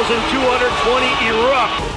2,220 erupt.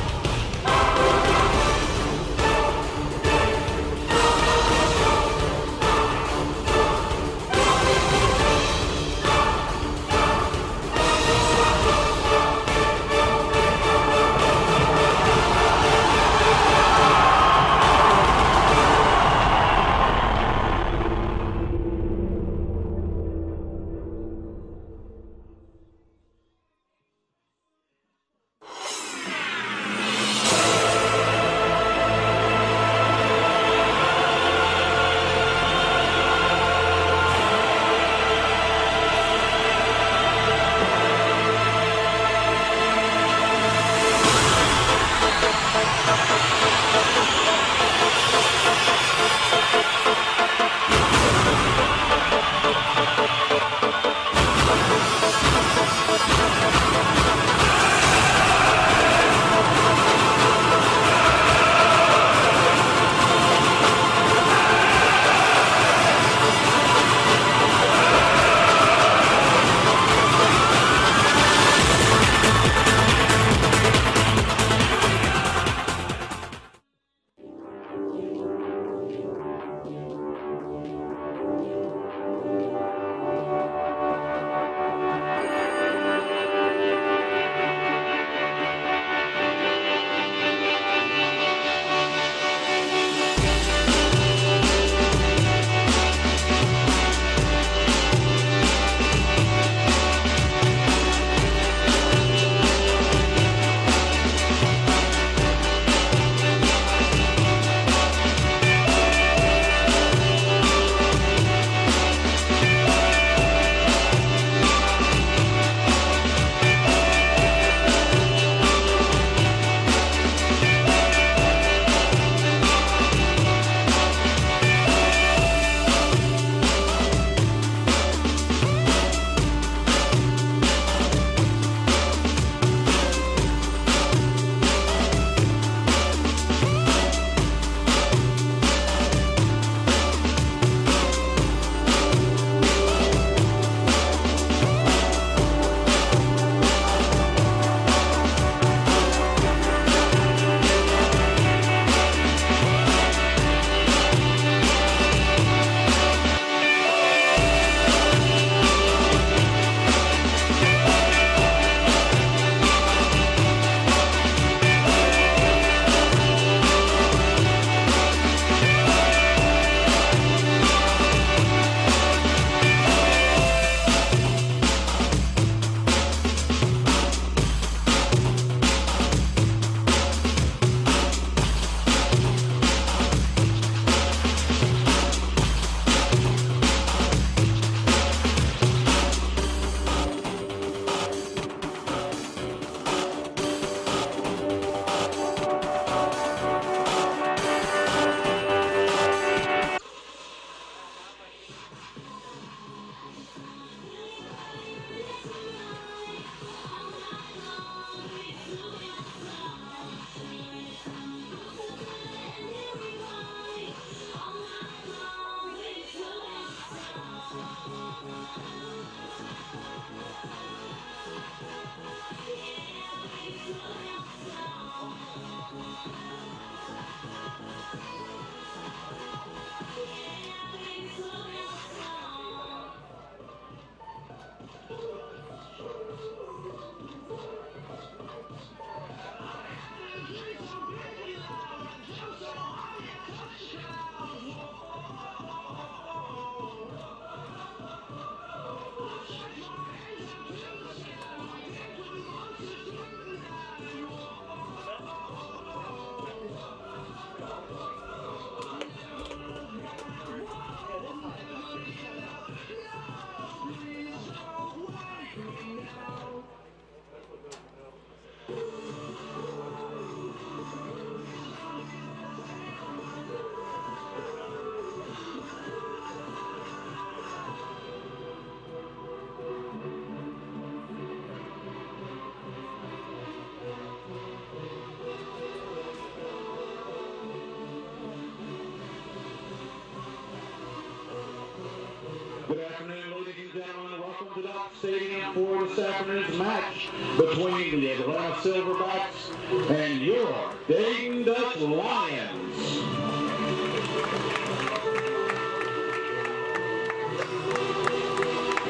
Good afternoon, ladies and gentlemen. Welcome Welcome to Dodge Stadium for this afternoon's match between the Atlanta Silverbacks and your Dayton Dutch Lions.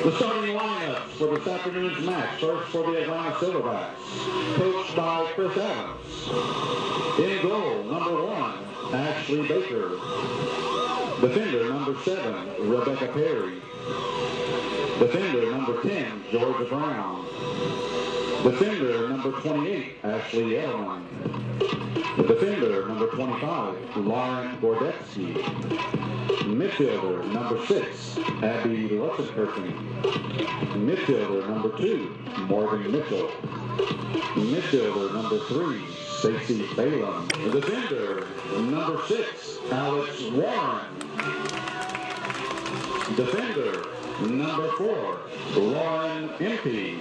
The starting lineups for this afternoon's match. First for the Atlanta Silverbacks, coached by Chris Adams. In goal, number 1, Ashley Baker. Defender, number 7, Rebecca Perry. Defender, number 10, Georgia Brown. Defender, number 28, Ashley Edelman. The defender, number 25, Lauren Gordetsky. Midfielder, number 6, Abby Lutzenkirchen. Midfielder, number 2, Morgan Mitchell. Midfielder, number 3, Stacey Balaam. The defender, number 6, Alex Warren. Defender, number 4, Lauren Impey.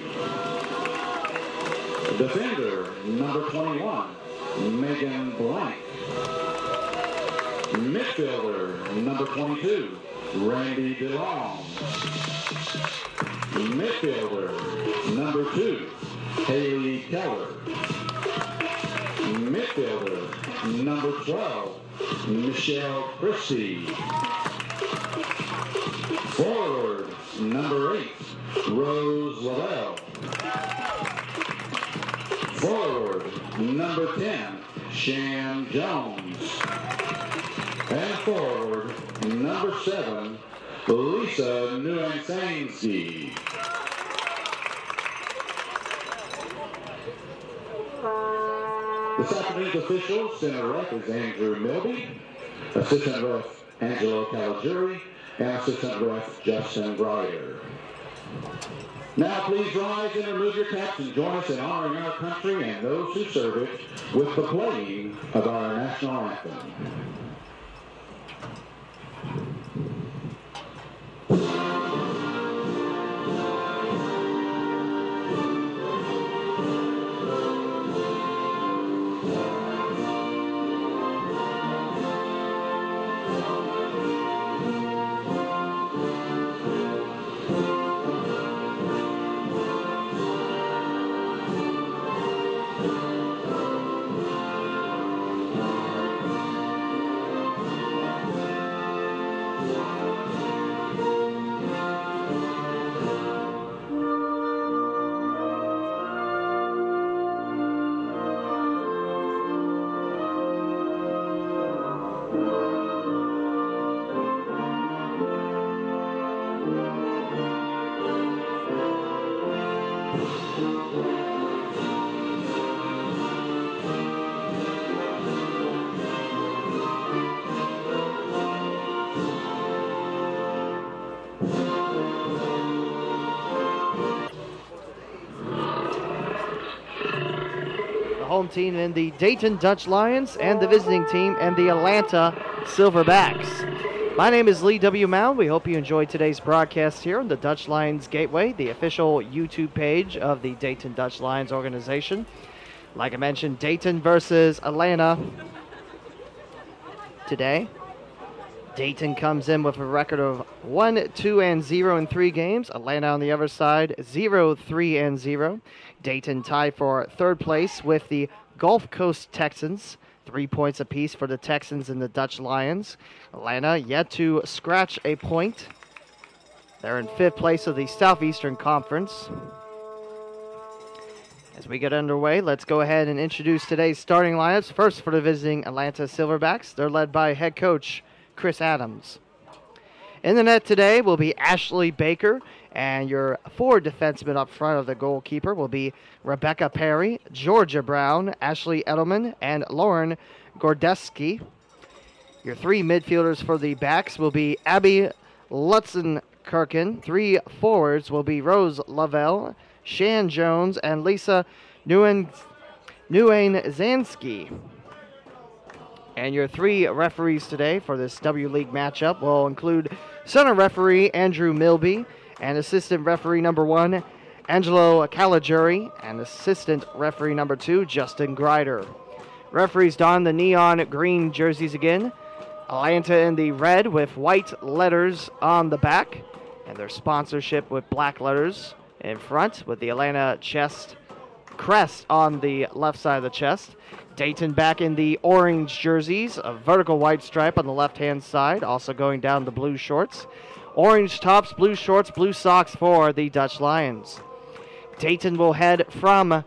Defender, number 21, Megan Blank. Midfielder, number 22, Randy DeLong. Midfielder, number 2, Haley Keller. Midfielder, number 12, Michelle Christie. Forward, number 8, Rose Lavelle. Forward, number 10, Shan Jones. And forward, number 7, Lisa Nuansansky. This afternoon's official, center ref is Andrew Milby, assistant ref Angelo Caligiuri, and assistant ref Justin Breyer. Now please rise and remove your caps and join us in honoring our country and those who serve it with the playing of our national anthem. Home team in the Dayton Dutch Lions and the visiting team and the Atlanta Silverbacks. My name is Lee W. Mound. We hope you enjoyed today's broadcast here on the Dutch Lions Gateway, the official YouTube page of the Dayton Dutch Lions organization. Like I mentioned, Dayton versus Atlanta today. Dayton comes in with a record of 1-2-0 in 3 games. Atlanta on the other side, 0-3-0. Dayton tied for 3rd place with the Gulf Coast Texans, 3 points apiece for the Texans and the Dutch Lions. Atlanta yet to scratch a point. They're in 5th place of the Southeastern Conference. As we get underway, let's go ahead and introduce today's starting lineups. First for the visiting Atlanta Silverbacks, they're led by head coach Chris Adams. In the net today will be Ashley Baker, and your 4 defensemen up front of the goalkeeper will be Rebecca Perry, Georgia Brown, Ashley Edelman, and Lauren Gordetsky. Your 3 midfielders for the backs will be Abby Lutzenkirchen. 3 forwards will be Rose Lavelle, Shan Jones, and Lisa Nuansansky. And your 3 referees today for this W League matchup will include center referee Andrew Milby and assistant referee number 1, Angelo Caligiuri, and assistant referee number 2, Justin Grider. Referees don the neon green jerseys again. Atlanta in the red with white letters on the back. and their sponsorship with black letters in front with the Atlanta crest on the left side of the chest. Dayton back in the orange jerseys, a vertical white stripe on the left-hand side, also going down the blue shorts. Orange tops, blue shorts, blue socks for the Dutch Lions. Dayton will head from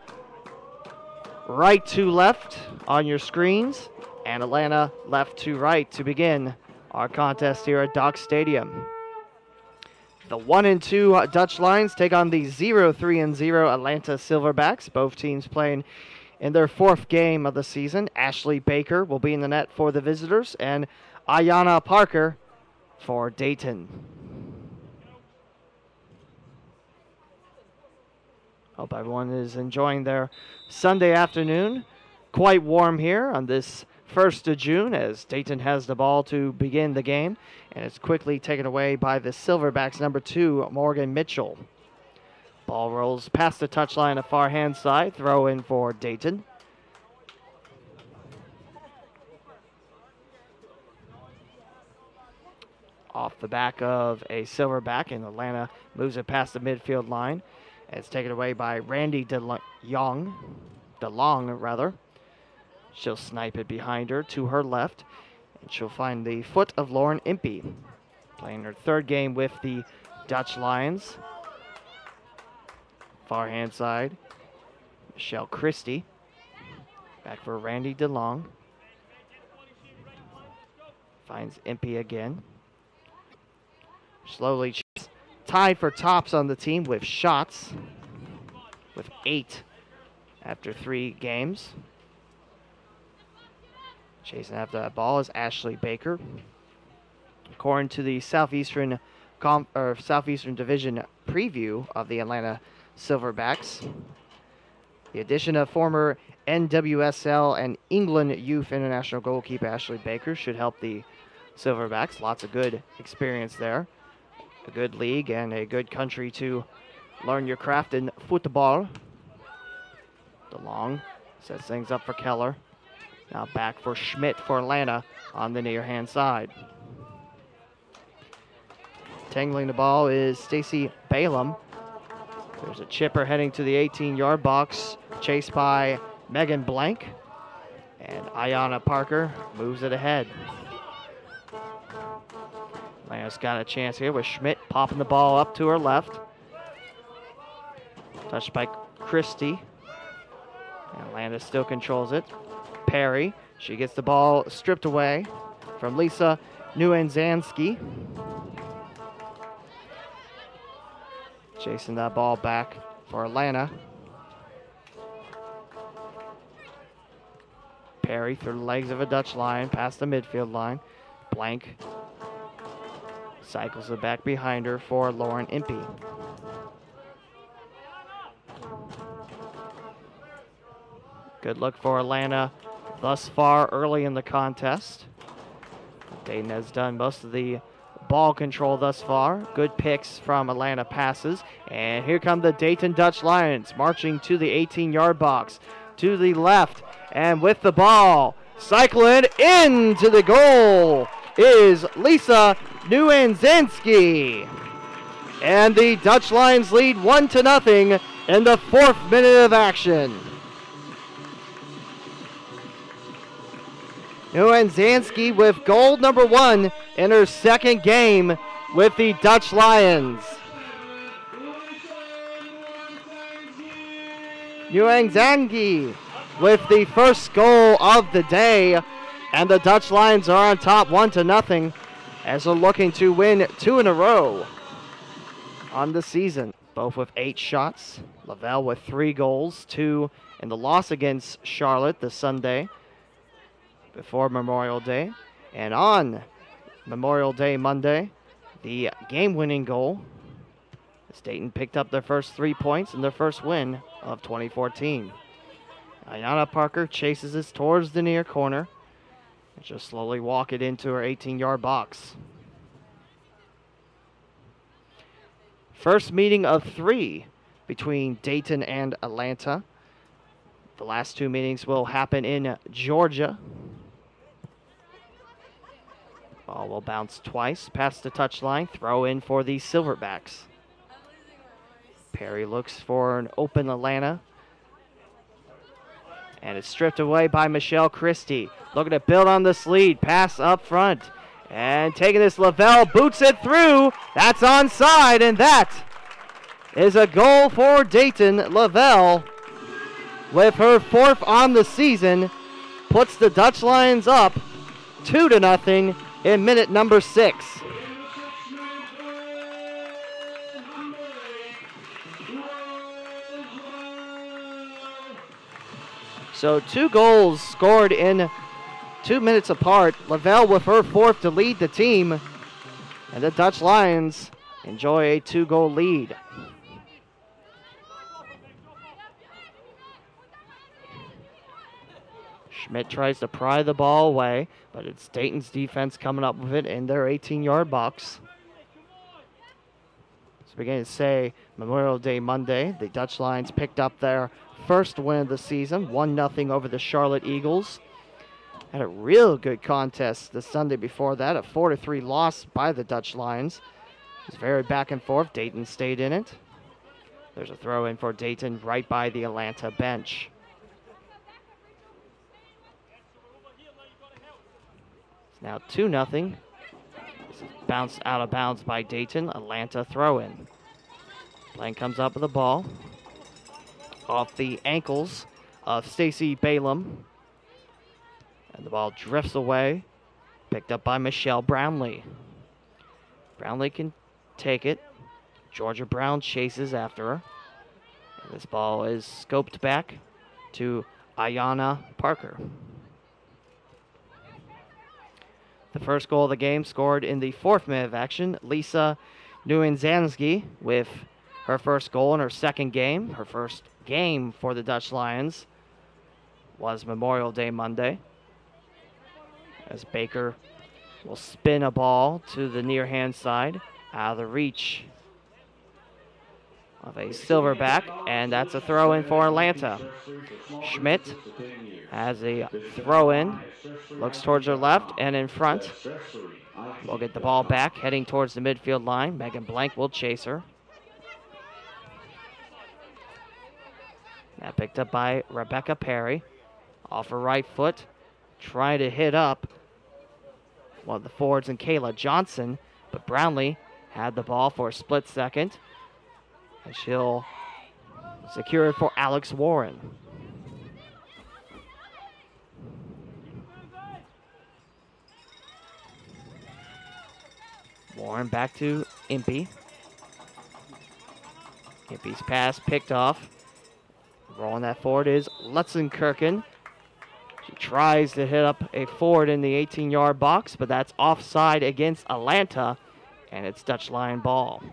right to left on your screens, and Atlanta left to right to begin our contest here at Dock Stadium. The 1-2 Dutch Lions take on the 0-3-0 Atlanta Silverbacks. Both teams playing in their 4th game of the season. Ashley Baker will be in the net for the visitors, and Ayanna Parker for Dayton. Hope everyone is enjoying their Sunday afternoon. Quite warm here on this 1st of June as Dayton has the ball to begin the game, and it's quickly taken away by the Silverbacks number 2, Morgan Mitchell. Ball rolls past the touchline to far hand side, throw in for Dayton. Off the back of a Silverback, and Atlanta moves it past the midfield line. And it's taken away by Randy DeLong. She'll snipe it behind her to her left, and she'll find the foot of Lauren Impey, playing her 3rd game with the Dutch Lions. Far hand side, Michelle Christie. Back for Randy DeLong. Finds Impey again. Slowly tied for tops on the team with shots, with 8 after 3 games. Chasing after that ball is Ashley Baker. According to the Southeastern Division preview of the Atlanta Silverbacks, the addition of former NWSL and England Youth International goalkeeper Ashley Baker should help the Silverbacks. Lots of good experience there. A good league and a good country to learn your craft in football. DeLong sets things up for Keller. Now back for Schmidt for Atlanta on the near hand side. Tangling the ball is Stacy Balaam. There's a chipper heading to the 18-yard box, chased by Megan Blank. And Ayanna Parker moves it ahead. Atlanta's got a chance here with Schmidt popping the ball up to her left. Touched by Christie. And Atlanta still controls it. Perry, she gets the ball stripped away from Lisa Nuanzanski. Chasing that ball back for Atlanta. Perry through the legs of a Dutch Lion, past the midfield line. Blank cycles it back behind her for Lauren Impey. Good look for Atlanta thus far early in the contest. Dayton has done most of the ball control thus far. Good picks from Atlanta passes. And here come the Dayton Dutch Lions marching to the 18-yard box. To the left, and with the ball, cycling into the goal is Lisa Nuanzanski. And the Dutch Lions lead 1-0 in the 4th minute of action. Nuanzanski with goal number 1 in her 2nd game with the Dutch Lions. Nuanzanski with the first goal of the day, and the Dutch Lions are on top 1-0 as they're looking to win 2 in a row on the season. Both with 8 shots. Lavelle with 3 goals, 2 in the loss against Charlotte this Sunday before Memorial Day. And on Memorial Day Monday, the game-winning goal as Dayton picked up their first 3 points in their first win of 2014. Ayanna Parker chases this towards the near corner and just slowly walk it into her 18-yard box. First meeting of 3 between Dayton and Atlanta. The last 2 meetings will happen in Georgia Ball will bounce twice past the touchline. Throw in for the Silverbacks. Perry looks for an open Atlanta. And it's stripped away by Michelle Christie. Looking to build on this lead. Pass up front. And taking this, Lavelle boots it through. That's onside, and that is a goal for Dayton. Lavelle, with her 4th on the season, puts the Dutch Lions up 2-0 in minute number 6. So 2 goals scored in 2 minutes apart. Lavelle with her 4th to lead the team. And the Dutch Lions enjoy a 2-goal lead. Schmidt tries to pry the ball away, but it's Dayton's defense coming up with it in their 18-yard box. So beginning to say Memorial Day Monday, the Dutch Lions picked up their first win of the season, 1-0 over the Charlotte Eagles. Had a real good contest the Sunday before that, a 4-3 loss by the Dutch Lions. It was very back and forth. Dayton stayed in it. There's a throw in for Dayton right by the Atlanta bench. It's now 2-0. This is bounced out of bounds by Dayton. Atlanta throw in. Blaine comes up with the ball. Off the ankles of Stacy Balaam. And the ball drifts away. Picked up by Michelle Brownlee. Brownlee can take it. Georgia Brown chases after her. And this ball is scoped back to Ayanna Parker. The first goal of the game scored in the 4th minute of action. Lisa Nguyenzansky with her first goal in her 2nd game. Her first game for the Dutch Lions was Memorial Day Monday, as Baker will spin a ball to the near hand side out of the reach of a Silverback, and that's a throw in for Atlanta. Schmidt has a throw in, looks towards her left and in front. Will get the ball back, heading towards the midfield line. Megan Blank will chase her. That picked up by Rebecca Perry. Off her right foot, trying to hit up one of the forwards and Kayla Johnson, but Brownlee had the ball for a split second, and she'll secure it for Alex Warren. Warren back to Impey. Impey's pass picked off. Rolling that forward is Lutzenkirchen. She tries to hit up a forward in the 18-yard box, but that's offside against Atlanta, and it's Dutch Lion ball.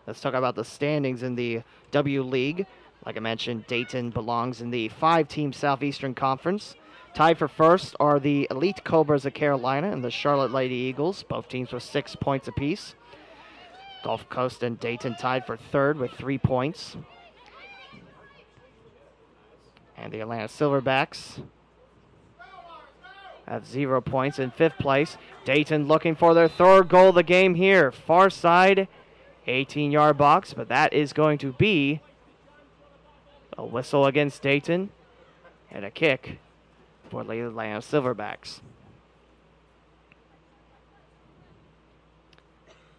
Let's talk about the standings in the W League. Like I mentioned, Dayton belongs in the 5-team Southeastern Conference. Tied for first are the Elite Cobras of Carolina and the Charlotte Lady Eagles, both teams with 6 points apiece. Gulf Coast and Dayton tied for third with 3 points. And the Atlanta Silverbacks have 0 points in 5th place. Dayton looking for their 3rd goal of the game here. Far side, 18-yard box, but that is going to be a whistle against Dayton and a kick for the Atlanta Silverbacks.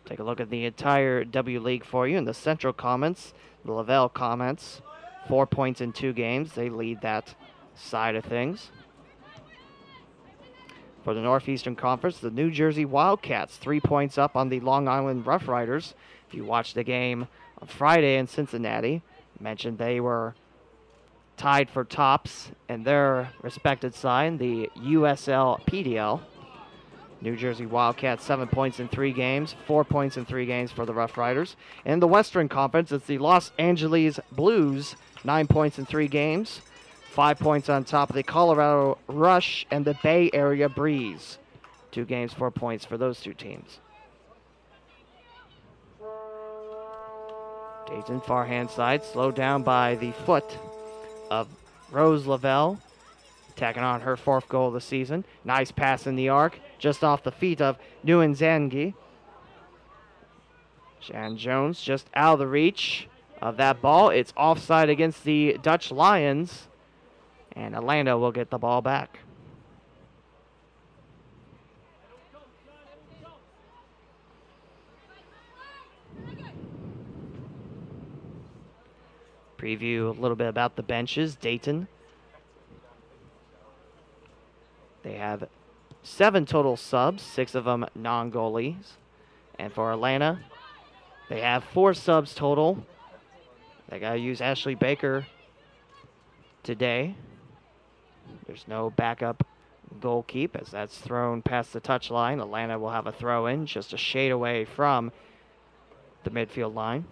Take a look at the entire W League for you. In the Central Comments, the Lavelle Comments, 4 points in 2 games. They lead that side of things. For the Northeastern Conference, the New Jersey Wildcats, 3 points up on the Long Island Rough Riders. If you watched the game on Friday in Cincinnati, I mentioned they were tied for tops in their respected side, the USL PDL. New Jersey Wildcats, 7 points in 3 games, 4 points in 3 games for the Rough Riders. In the Western Conference, it's the Los Angeles Blues, 9 points in 3 games, 5 points on top of the Colorado Rush and the Bay Area Breeze. 2 games, 4 points for those 2 teams. Dayton, far hand side, slowed down by the foot of Rose Lavelle. tacking on her 4th goal of the season. Nice pass in the arc, just off the feet of Nguyen. Shan Jones just out of the reach of that ball. It's offside against the Dutch Lions, and Atlanta will get the ball back. Preview a little bit about the benches. Dayton, they have 7 total subs, 6 of them non-goalies. And for Atlanta, they have 4 subs total. They got to use Ashley Baker today. There's no backup goalkeep as that's thrown past the touchline. Atlanta will have a throw in just a shade away from the midfield line.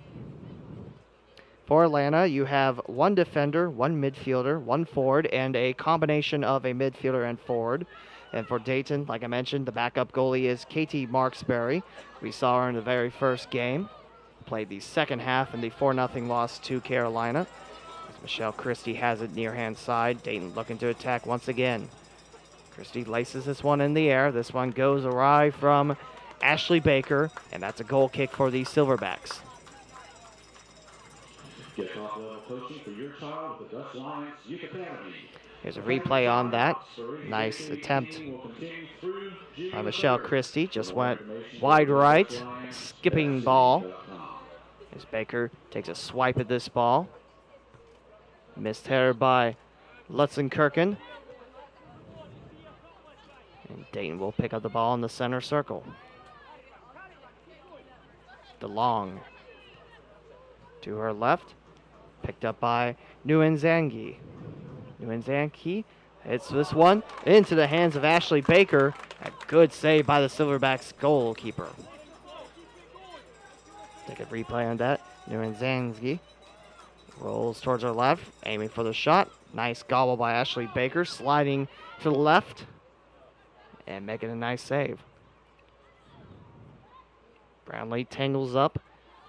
For Atlanta, you have 1 defender, 1 midfielder, 1 forward, and a combination of a midfielder and forward. And for Dayton, like I mentioned, the backup goalie is Katie Marksberry. We saw her in the very first game. Played the second half in the 4-0 loss to Carolina. As Michelle Christie has it near hand side. Dayton looking to attack once again. Christie laces this one in the air. This one goes awry from Ashley Baker, and that's a goal kick for the Silverbacks. Get top-level coaching for your child with the Dutch Lions Youth Academy. Here's a replay on that. Nice attempt by Michelle Christie. Just went wide right. Skipping ball. As Baker takes a swipe at this ball. Missed header by Lutzenkirchen. And Dayton will pick up the ball in the center circle. DeLong to her left. Picked up by Nguyen. Nguyen hits this one into the hands of Ashley Baker. A good save by the Silverbacks goalkeeper. Take a replay on that. Nguyen rolls towards her left, aiming for the shot. Nice gobble by Ashley Baker, sliding to the left and making a nice save. Brownlee tangles up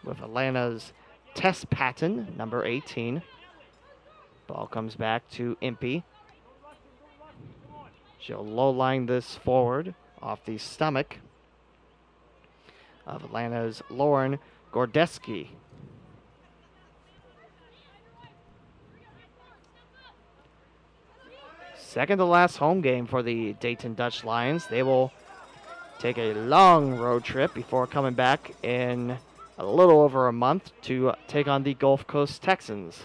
with Atlanta's Tess Patton, number 18. Ball comes back to Impey. She'll low-line this forward off the stomach of Atlanta's Lauren Gordeski. Second to last home game for the Dayton Dutch Lions. They will take a long road trip before coming back in a little over a month to take on the Gulf Coast Texans.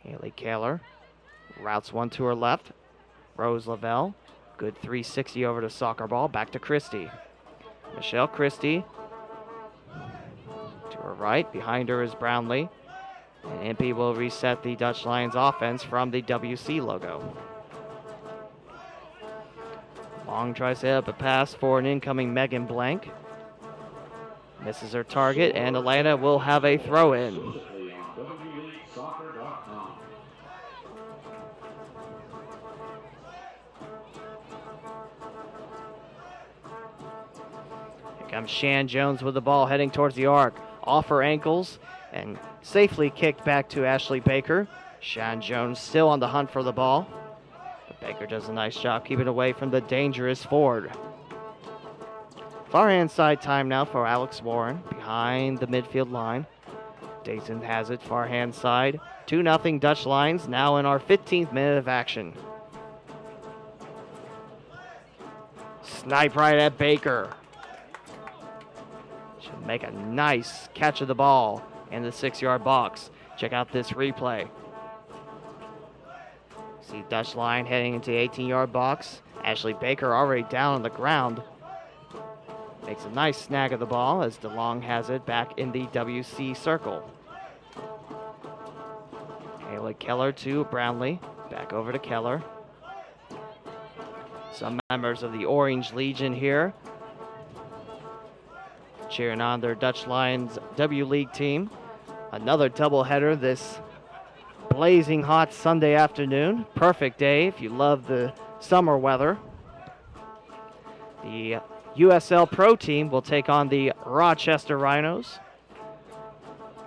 Haley Kaler routes one to her left. Rose Lavelle, good 360 over to soccer ball, back to Christie. Michelle Christie to her right, behind her is Brownlee. And Impey will reset the Dutch Lions offense from the WC logo. Long tries to hit up a pass for an incoming Megan Blank. Misses her target, and Atlanta will have a throw-in. Here comes Shan Jones with the ball heading towards the arc. Off her ankles and safely kicked back to Ashley Baker. Shan Jones still on the hunt for the ball. But Baker does a nice job keeping away from the dangerous forward. Far hand side time now for Alex Warren behind the midfield line. Dayton has it far hand side. 2-0 Dutch Lions now in our 15th minute of action. Snipe right at Baker. She'll make a nice catch of the ball in the 6-yard box. Check out this replay. See Dutch Lion heading into the 18-yard box. Ashley Baker already down on the ground. Makes a nice snag of the ball as DeLong has it back in the WC circle. Haley Keller to Brownlee. Back over to Keller. Some members of the Orange Legion here cheering on their Dutch Lions W League team. Another doubleheader this blazing hot Sunday afternoon. Perfect day if you love the summer weather. The USL Pro team will take on the Rochester Rhinos.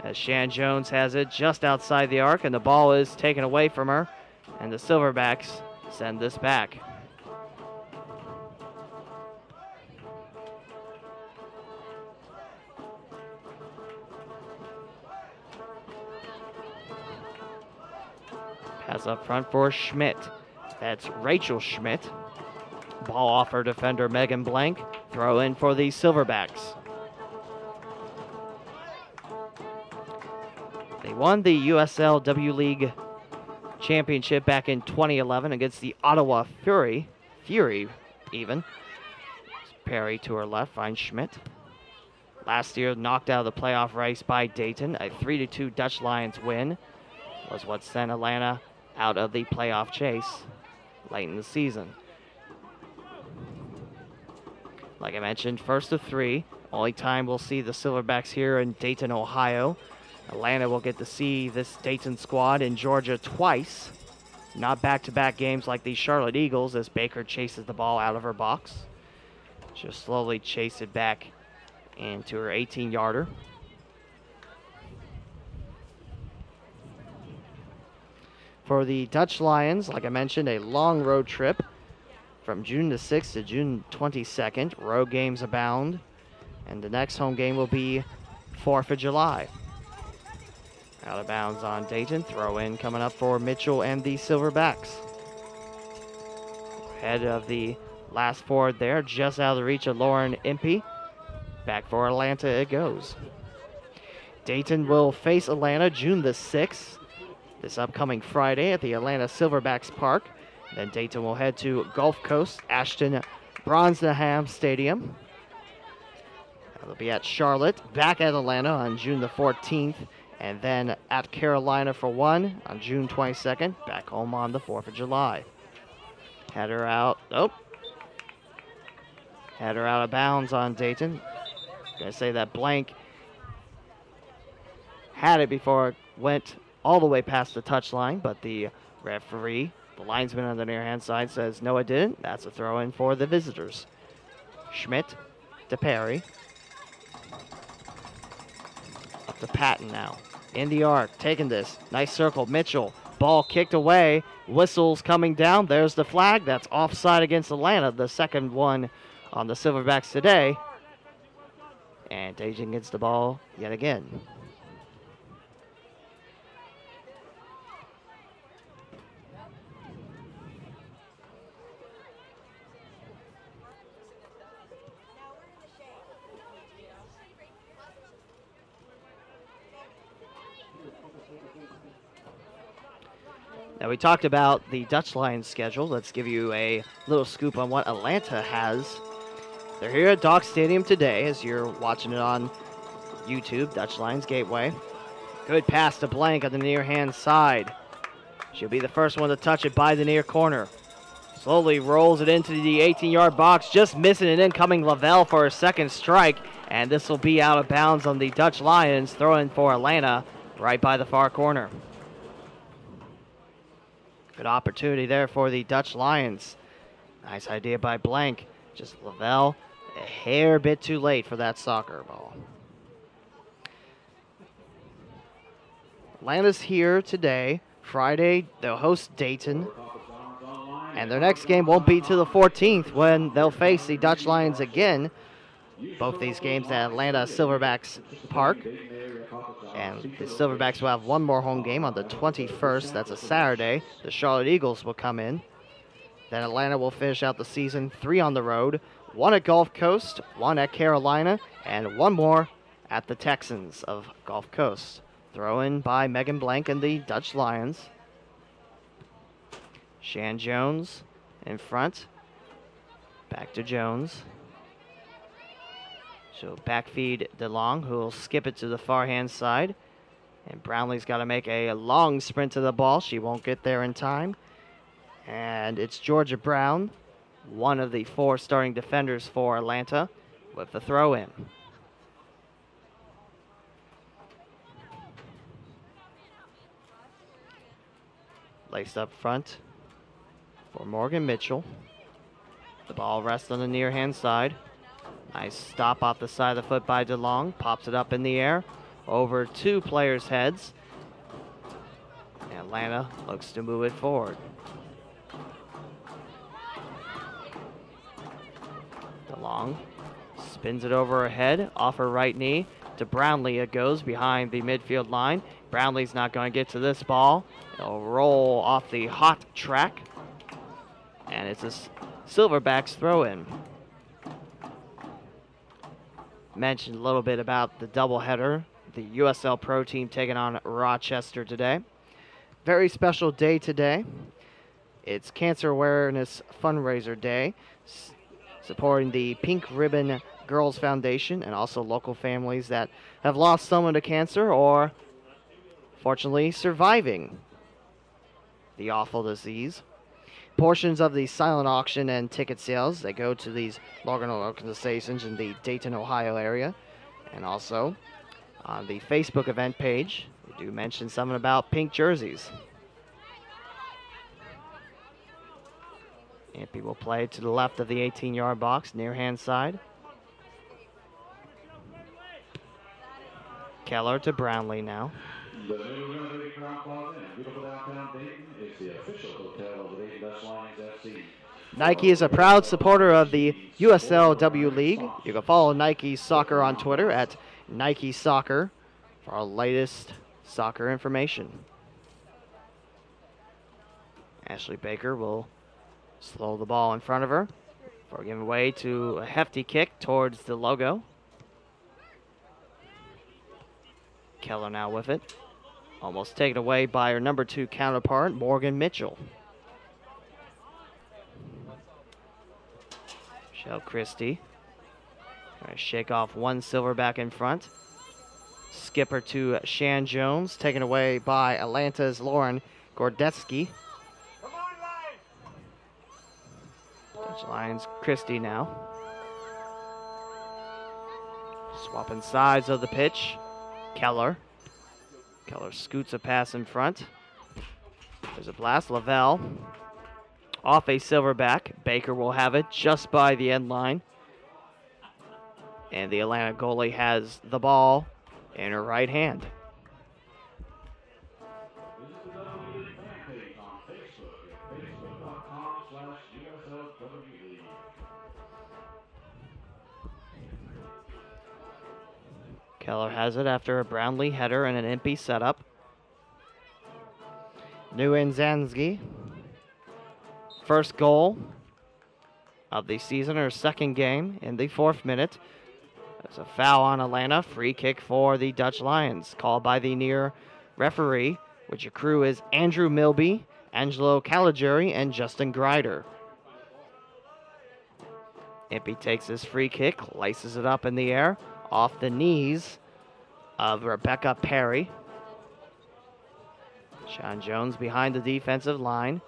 As Shan Jones has it just outside the arc, and the ball is taken away from her And the Silverbacks send this back. Pass up front for Schmidt. That's Rachel Schmidt. Ball off her defender Megan Blank. Throw in for the Silverbacks. They won the USLW League Championship back in 2011 against the Ottawa Fury even. Perry to her left finds Schmidt. Last year knocked out of the playoff race by Dayton. A 3-2 Dutch Lions win was what sent Atlanta out of the playoff chase late in the season. Like I mentioned, first of three. Only time we'll see the Silverbacks here in Dayton, Ohio. Atlanta will get to see this Dayton squad in Georgia twice. Not back-to-back games like the Charlotte Eagles as Baker chases the ball out of her box. She'll slowly chase it back into her 18-yarder. For the Dutch Lions, like I mentioned, a long road trip from June the 6th to June 22nd. Road games abound. And the next home game will be 4th of July. Out of bounds on Dayton. Throw in coming up for Mitchell and the Silverbacks. Head of the last forward there, just out of the reach of Lauren Impey. Back for Atlanta it goes. Dayton will face Atlanta June the 6th. This upcoming Friday at the Atlanta Silverbacks Park. Then Dayton will head to Gulf Coast Ashton Bronsneham Stadium. They'll be at Charlotte, back at Atlanta on June the 14th, and then at Carolina for one on June 22nd, back home on the 4th of July. Had her out of bounds on Dayton. Gonna say that Blank had it before it went all the way past the touchline, but the referee, the linesman on the near hand side, says no, it didn't. That's a throw in for the visitors. Schmidt to Perry. Up to Patton now. In the arc, taking this. Nice circle. Mitchell. Ball kicked away. Whistles coming down. There's the flag. That's offside against Atlanta. The second one on the Silverbacks today. And Dayton gets the ball yet again. Now, we talked about the Dutch Lions schedule. Let's give you a little scoop on what Atlanta has. They're here at Dock Stadium today as you're watching it on YouTube, Dutch Lions Gateway. Good pass to Blank on the near hand side. She'll be the first one to touch it by the near corner. Slowly rolls it into the 18-yard box, just missing an incoming Lavelle for her second strike. And this will be out of bounds on the Dutch Lions, throwing for Atlanta right by the far corner. Good opportunity there for the Dutch Lions. Nice idea by Blank. Just Lavelle, a hair bit too late for that soccer ball. Atlanta's here today. Friday, they'll host Dayton. And their next game won't be till the 14th when they'll face the Dutch Lions again. Both these games at Atlanta Silverbacks Park. And the Silverbacks will have one more home game on the 21st. That's a Saturday. The Charlotte Eagles will come in. Then Atlanta will finish out the season 3 on the road. 1 at Gulf Coast, 1 at Carolina, and 1 more at the Texans of Gulf Coast. Throw in by Megan Blank and the Dutch Lions. Shan Jones in front. Back to Jones. So backfeed DeLong, who will skip it to the far hand side. And Brownlee's got to make a long sprint to the ball. She won't get there in time. And it's Georgia Brown, one of the 4 starting defenders for Atlanta, with the throw in. Laced up front for Morgan Mitchell. The ball rests on the near hand side. Nice stop off the side of the foot by DeLong. Pops it up in the air over 2 players' heads. And Atlanta looks to move it forward. DeLong spins it over her head, off her right knee. To Brownlee it goes behind the midfield line. Brownlee's not going to get to this ball. It'll roll off the hot track. And it's a Silverbacks throw in. Mentioned a little bit about the doubleheader. The USL Pro team taking on Rochester today. Very special day today. It's Cancer Awareness Fundraiser Day, supporting the Pink Ribbon Girls Foundation and also local families that have lost someone to cancer or, fortunately, surviving the awful disease. Portions of the silent auction and ticket sales, they go to these organizations in the Dayton, Ohio area. And also, on the Facebook event page, we do mention something about pink jerseys. Impey will play to the left of the 18-yard box, near hand side. Keller to Brownlee now. The new renovated Crown Plaza in beautiful downtown Dayton is the official hotel of the Dayton Dutch Lions FC. Nike is a proud supporter of the USLW League. You can follow Nike Soccer on Twitter at Nike Soccer for our latest soccer information. Ashley Baker will slow the ball in front of her before giving way to a hefty kick towards the logo. Keller now with it. Almost taken away by her number 2 counterpart, Morgan Mitchell. Michelle Christie. Trying to shake off one Silverback in front. Skipper to Shan Jones, taken away by Atlanta's Lauren Gordetsky. Dutch Lions, Christie now. Swapping sides of the pitch. Keller. Keller scoots a pass in front. There's a blast. Lavelle off a Silverback. Baker will have it just by the end line. And the Atlanta goalie has the ball in her right hand. Keller has it after a Brownlee header and an Impey setup. Nzanski. First goal of the season, her second game in the 4th minute. There's a foul on Atlanta. Free kick for the Dutch Lions, called by the near referee, which your crew is Andrew Milby, Angelo Caligiuri, and Justin Grider. Impey takes this free kick, laces it up in the air, off the knees of Rebecca Perry. Sean Jones behind the defensive line.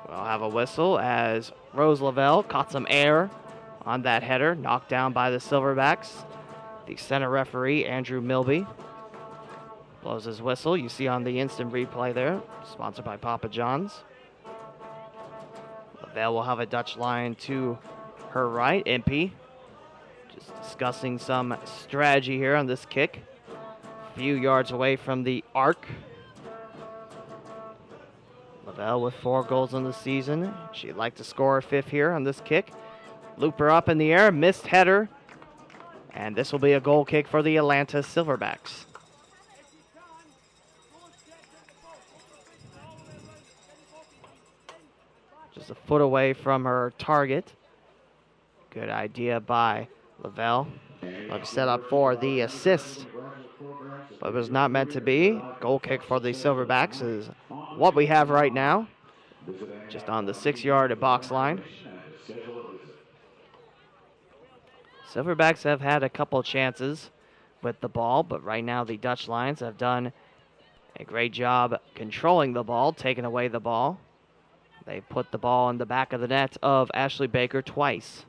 We'll have a whistle as Rose Lavelle caught some air on that header, knocked down by the Silverbacks. The center referee, Andrew Milby, blows his whistle. You see on the instant replay there, sponsored by Papa John's. Lavelle will have a Dutch Lion to her right. Impey just discussing some strategy here on this kick. A few yards away from the arc. Lavelle with 4 goals in the season. She'd like to score a 5th here on this kick. Looper up in the air, missed header. And this will be a goal kick for the Atlanta Silverbacks. Just a foot away from her target. Good idea by Lavelle. Looks set up for the assist, but it was not meant to be. Goal kick for the Silverbacks is what we have right now, just on the 6-yard box line. Silverbacks have had a couple chances with the ball, but right now the Dutch Lions have done a great job controlling the ball, taking away the ball. They put the ball in the back of the net of Ashley Baker twice.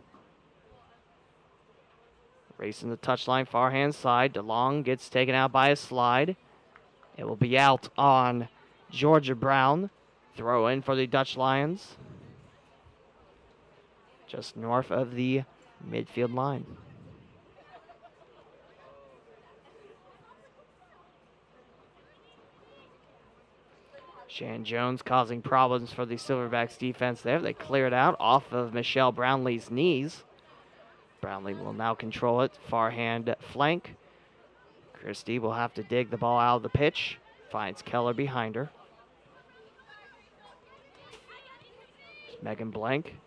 Racing the touchline, far hand side. DeLong gets taken out by a slide. It will be out on Georgia Brown. Throw in for the Dutch Lions. Just north of the midfield line. Shan Jones causing problems for the Silverbacks defense there. They clear it out off of Michelle Brownlee's knees. Brownlee will now control it. Far hand flank. Christie will have to dig the ball out of the pitch. Finds Keller behind her. Megan Blank.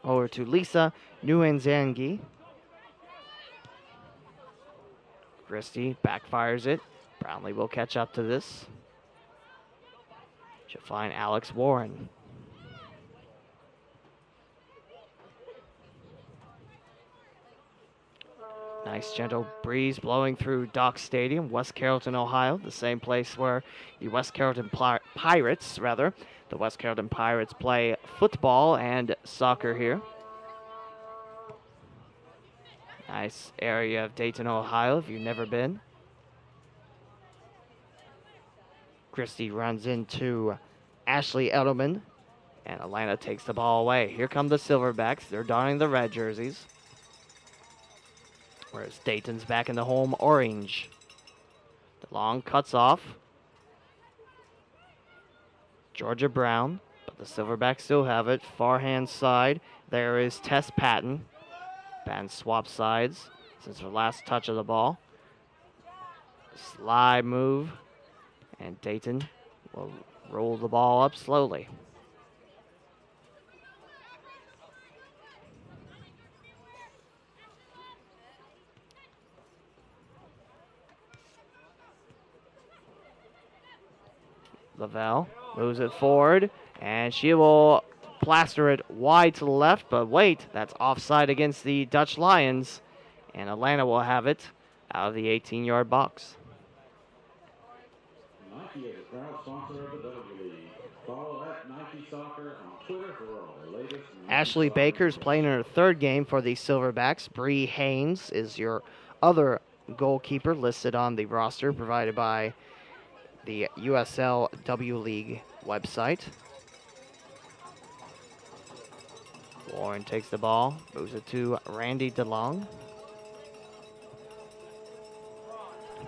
Over to Lisa Nguyenzangi. Christie backfires it. Brownlee will catch up to this. She'll find Alex Warren. Nice gentle breeze blowing through Dock Stadium, West Carrollton, Ohio, the same place where the West Carrollton Pirates play football and soccer here. Nice area of Dayton, Ohio, if you've never been. Christie runs into Ashley Edelman, and Atlanta takes the ball away. Here come the Silverbacks. They're donning the red jerseys, whereas Dayton's back in the home orange. The long cuts off. Georgia Brown, but the Silverbacks still have it. Far hand side. There is Tess Patton. Patton swaps sides since her last touch of the ball. Slide move. And Dayton will roll the ball up slowly. Lavelle moves it forward, and she will plaster it wide to the left, but wait, that's offside against the Dutch Lions, and Atlanta will have it out of the 18-yard box. Nike is a proud sponsor of the W League. Follow at Nike Soccer on Twitter for all the latest. Ashley Baker's playing in her third game for the Silverbacks. Bree Haynes is your other goalkeeper listed on the roster provided by the USL W League website. Warren takes the ball, moves it to Randy DeLong.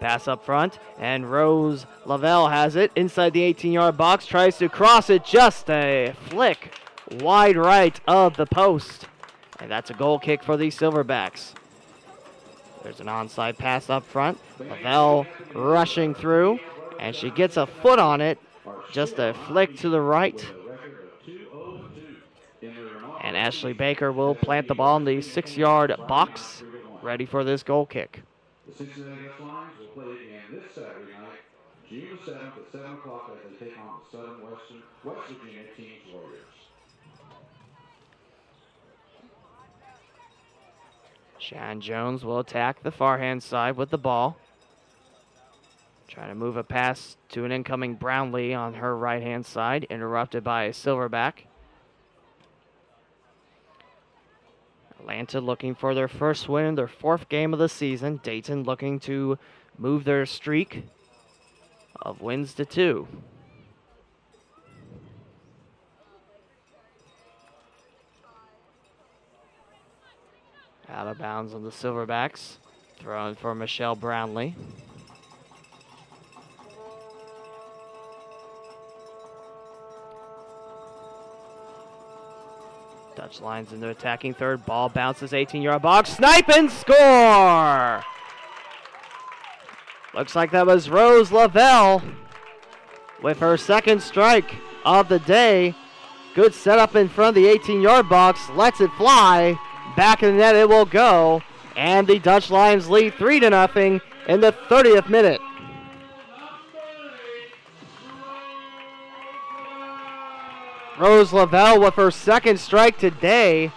Pass up front, and Rose Lavelle has it inside the 18-yard box, tries to cross it, just a flick wide right of the post. And that's a goal kick for the Silverbacks. There's an onside pass up front. Lavelle rushing through, and she gets a foot on it, just a flick to the right. And Ashley Baker will plant the ball in the 6-yard box, ready for this goal kick. The Cincinnati Dutch Lions will play again this Saturday night, June 7th at 7 o'clock as they take on the Southern West Virginia Teams Warriors. Shan Jones will attack the far hand side with the ball. Trying to move a pass to an incoming Brownlee on her right hand side, interrupted by a Silverback. Atlanta looking for their first win in their 4th game of the season. Dayton looking to move their streak of wins to 2. Out of bounds on the Silverbacks. Thrown for Michelle Brownlee. Dutch Lions in the attacking third. Ball bounces 18-yard box. Snipe and score! Looks like that was Rose Lavelle with her second strike of the day. Good setup in front of the 18-yard box. Lets it fly. Back in the net it will go. And the Dutch Lions lead 3-0 in the 30th minute. Rose Lavelle with her second strike today.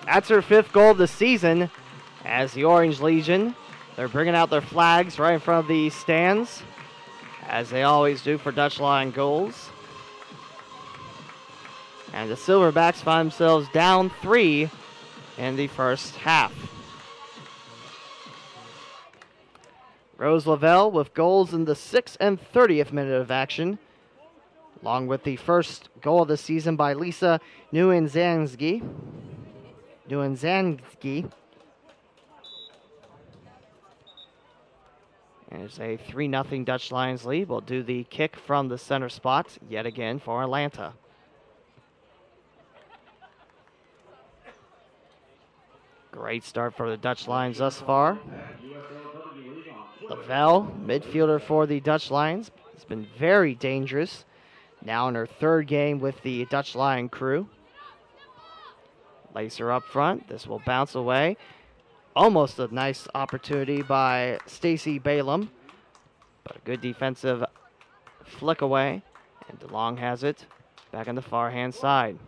That's her 5th goal of the season as the Orange Legion, they're bringing out their flags right in front of the stands, as they always do for Dutch Lion goals. And the Silverbacks find themselves down 3 in the first half. Rose Lavelle with goals in the 6th and 30th minute of action, along with the first goal of the season by Lisa Nguyenzangi. And it's a 3-0 Dutch Lions lead. We'll do the kick from the center spot yet again for Atlanta. Great start for the Dutch Lions thus far. Lavelle, midfielder for the Dutch Lions, has been very dangerous. Now in her third game with the Dutch Lion crew. Lacer up front. This will bounce away. Almost a nice opportunity by Stacy Balaam, but a good defensive flick away. And DeLong has it back on the far hand side.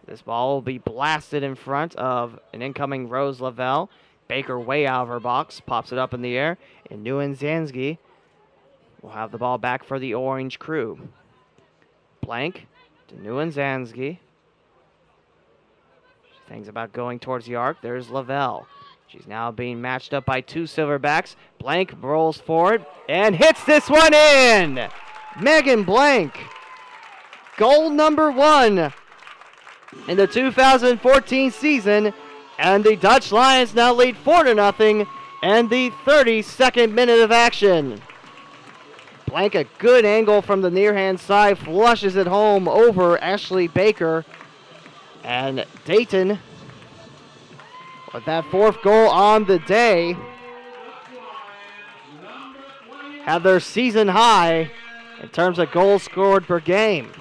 This ball will be blasted in front of an incoming Rose Lavelle. Baker way out of her box, pops it up in the air, and Nguyen Zanski will have the ball back for the Orange crew. Blank to Nguyen Zanski. She thinks about going towards the arc. There's Lavelle. She's now being matched up by two Silverbacks. Blank rolls forward and hits this one in. Megan Blank. Goal number 1 in the 2014 season. And the Dutch Lions now lead 4-0 and the 32nd minute of action. Blank, a good angle from the near hand side, flushes it home over Ashley Baker. And Dayton, with that 4th goal on the day, have their season high in terms of goals scored per game.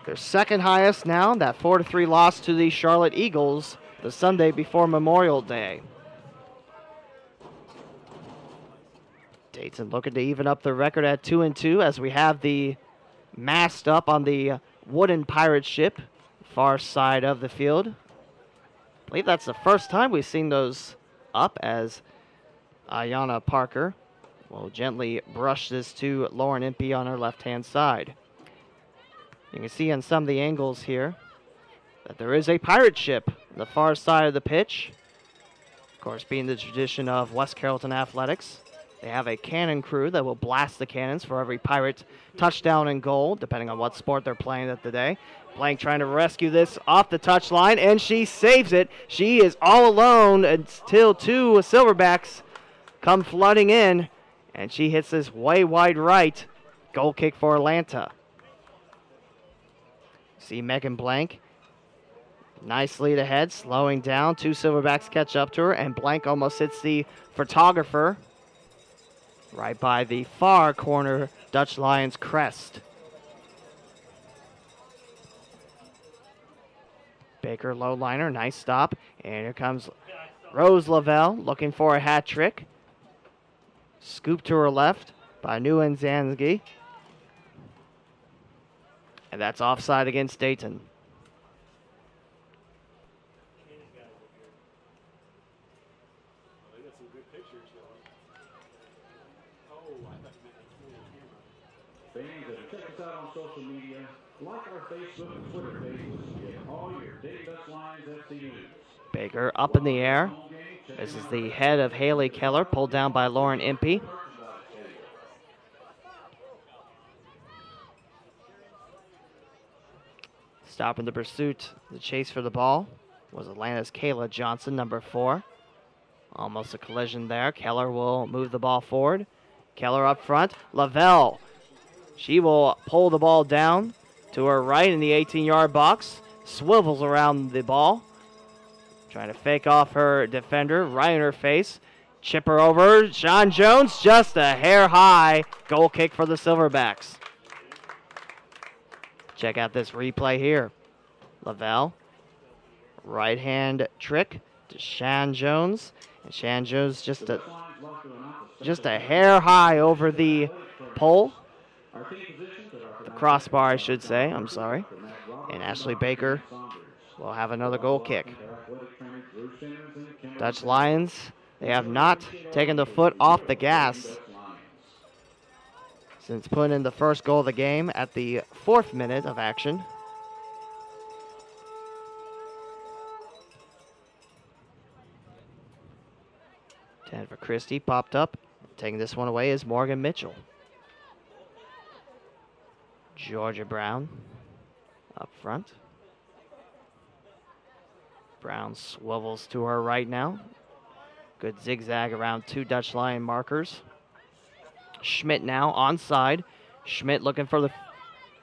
Their second highest now, that 4-3 loss to the Charlotte Eagles the Sunday before Memorial Day. Dayton looking to even up the record at 2-2 as we have the mast up on the wooden pirate ship, far side of the field. I believe that's the first time we've seen those up, as Ayanna Parker will gently brush this to Lauren Impey on her left-hand side. You can see on some of the angles here that there is a pirate ship on the far side of the pitch. Of course, being the tradition of West Carrollton Athletics, they have a cannon crew that will blast the cannons for every Pirate touchdown and goal, depending on what sport they're playing at the day. Blank trying to rescue this off the touchline, and she saves it. She is all alone until two Silverbacks come flooding in, and she hits this way wide right. Goal kick for Atlanta. See Megan Blank. Nice lead ahead, slowing down. Two Silverbacks catch up to her, and Blank almost hits the photographer right by the far corner Dutch Lions crest. Baker low liner, nice stop. And here comes Rose Lavelle looking for a hat trick. Scoop to her left by Nguyen Zanski. And that's offside against Dayton. Check us out on social media. Like our Facebook and Twitter pages to get all your Dayton Dutch Lions FC news. Baker up in the air. This is the head of Haley Keller, pulled down by Lauren Impey. Stopping the pursuit, the chase for the ball, was Atlanta's Kayla Johnson, number 4. Almost a collision there. Keller will move the ball forward. Keller up front. Lavelle. She will pull the ball down to her right in the 18-yard box. Swivels around the ball. Trying to fake off her defender, right in her face. Chip her over. Sean Jones, just a hair high. Goal kick for the Silverbacks. Check out this replay here. Lavelle. Right hand trick to Shan Jones. And Shan Jones just a hair high over the pole. The crossbar, I should say. I'm sorry. And Ashley Baker will have another goal kick. Dutch Lions, they have not taken the foot off the gas since putting in the first goal of the game at the 4th minute of action. For Christie popped up. Taking this one away is Morgan Mitchell. Georgia Brown up front. Brown swivels to her right now. Good zigzag around 2 Dutch Lion markers. Schmidt now onside. Schmidt looking for the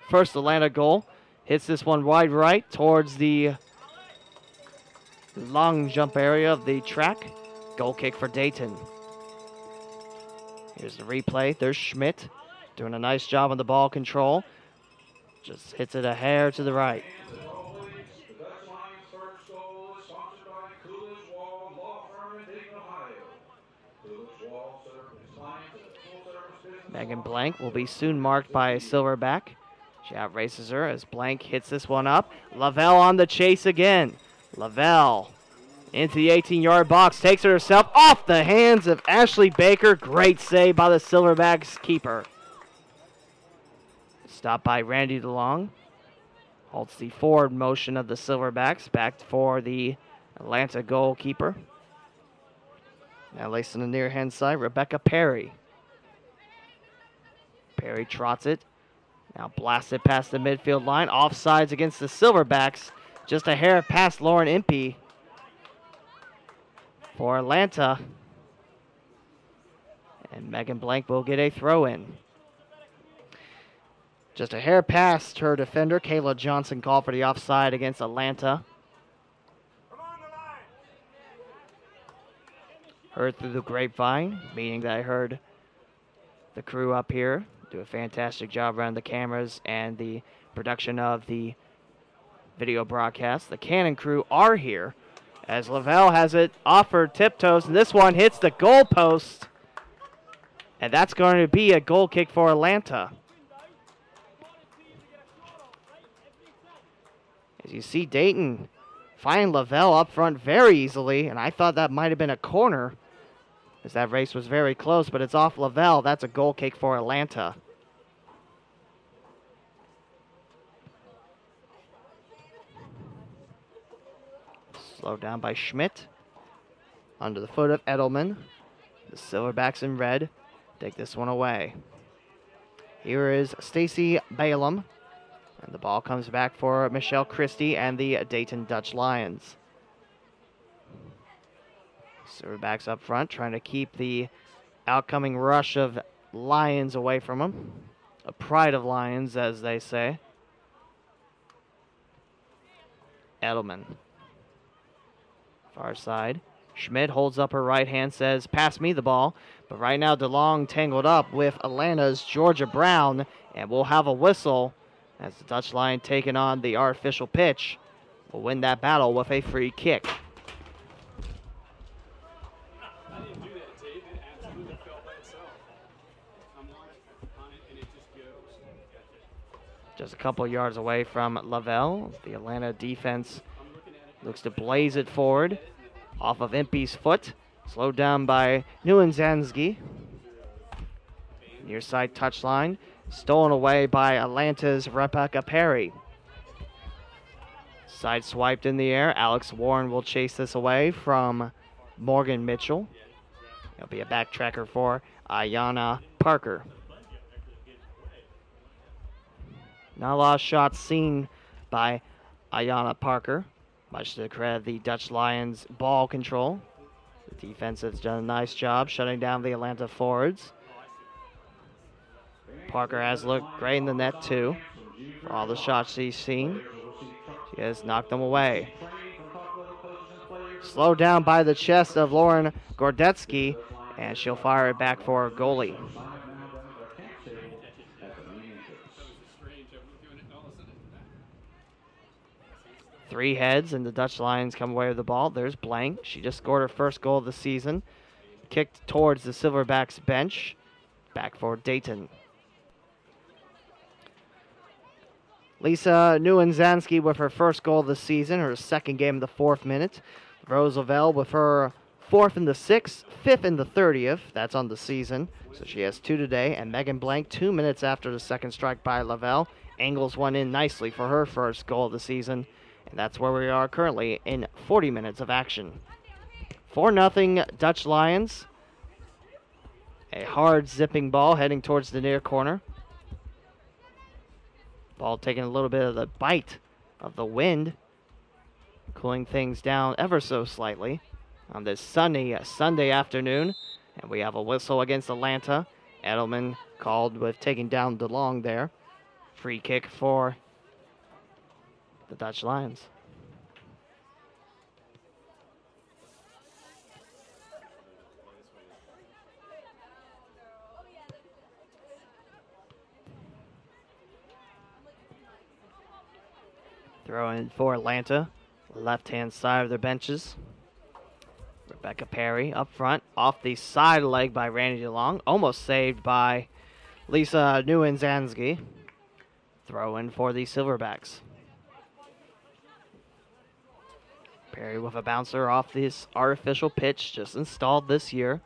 first Atlanta goal. Hits this one wide right towards the long jump area of the track. Goal kick for Dayton. Here's the replay. There's Schmidt doing a nice job on the ball control. Just hits it a hair to the right. Megan Blank will be soon marked by a Silverback. She outraces her as Blank hits this one up. Lavelle on the chase again. Lavelle into the 18-yard box, takes it herself off the hands of Ashley Baker. Great save by the Silverbacks keeper. Stopped by Randy DeLong. Halts the forward motion of the Silverbacks. Back for the Atlanta goalkeeper. Now laced on the near hand side, Rebecca Perry. Perry trots it. Now blasts it past the midfield line. Offsides against the Silverbacks. Just a hair past Lauren Impey for Atlanta. And Megan Blank will get a throw in. Just a hair past her defender. Kayla Johnson called for the offside against Atlanta. Heard through the grapevine, meaning that I heard the crew up here do a fantastic job around the cameras and the production of the video broadcast. The Cannon crew are here as Lavelle has it off her tiptoes, and this one hits the goal post, and that's going to be a goal kick for Atlanta. As you see, Dayton find Lavelle up front very easily, and I thought that might have been a corner as that race was very close, but it's off Lavelle. That's a goal kick for Atlanta. Slowed down by Schmidt. Under the foot of Edelman. The Silverbacks in red take this one away. Here is Stacy Balaam. And the ball comes back for Michelle Christie and the Dayton Dutch Lions. Silverbacks up front trying to keep the outcoming rush of Lions away from them. A pride of Lions, as they say. Edelman. Far side. Schmidt holds up her right hand, says, pass me the ball. But right now, DeLong tangled up with Atlanta's Georgia Brown, and we'll have a whistle as the Dutch Lion taking on the artificial pitch will win that battle with a free kick. Just a couple yards away from Lavelle. The Atlanta defense looks to blaze it forward off of Impey's foot. Slowed down by Nieuwenzansky. Near side touchline. Stolen away by Atlanta's Rebecca Perry. Side swiped in the air. Alex Warren will chase this away from Morgan Mitchell. It'll be a backtracker for Ayanna Parker. Not a lot of shots seen by Ayanna Parker. Much to the credit of the Dutch Lions ball control. The defense has done a nice job shutting down the Atlanta forwards. Parker has looked great in the net too. For all the shots she's seen, she has knocked them away. Slowed down by the chest of Lauren Gordetsky, and she'll fire it back for goalie. Three heads, and the Dutch Lions come away with the ball. There's Blank. She just scored her first goal of the season. Kicked towards the Silverbacks bench. Back for Dayton. Lisa Nieuwenzansky with her first goal of the season, her second game of the 4th minute. Rose Lavelle with her 4th in the 6th, 5th in the 30th. That's on the season, so she has 2 today. And Megan Blank, 2 minutes after the second strike by Lavelle, angles one in nicely for her first goal of the season. And that's where we are currently in 40 minutes of action. 4-0 Dutch Lions. A hard zipping ball heading towards the near corner. Ball taking a little bit of the bite of the wind, cooling things down ever so slightly. on this sunny Sunday afternoon. And we have a whistle against Atlanta. Edelman called with taking down DeLong there. Free kick for the Dutch Lions. Throw in for Atlanta, left-hand side of their benches. Rebecca Perry up front, off the side leg by Randy DeLong, almost saved by Lisa Nguyen-Zansky. Throw in for the Silverbacks. Perry with a bouncer off this artificial pitch just installed this year.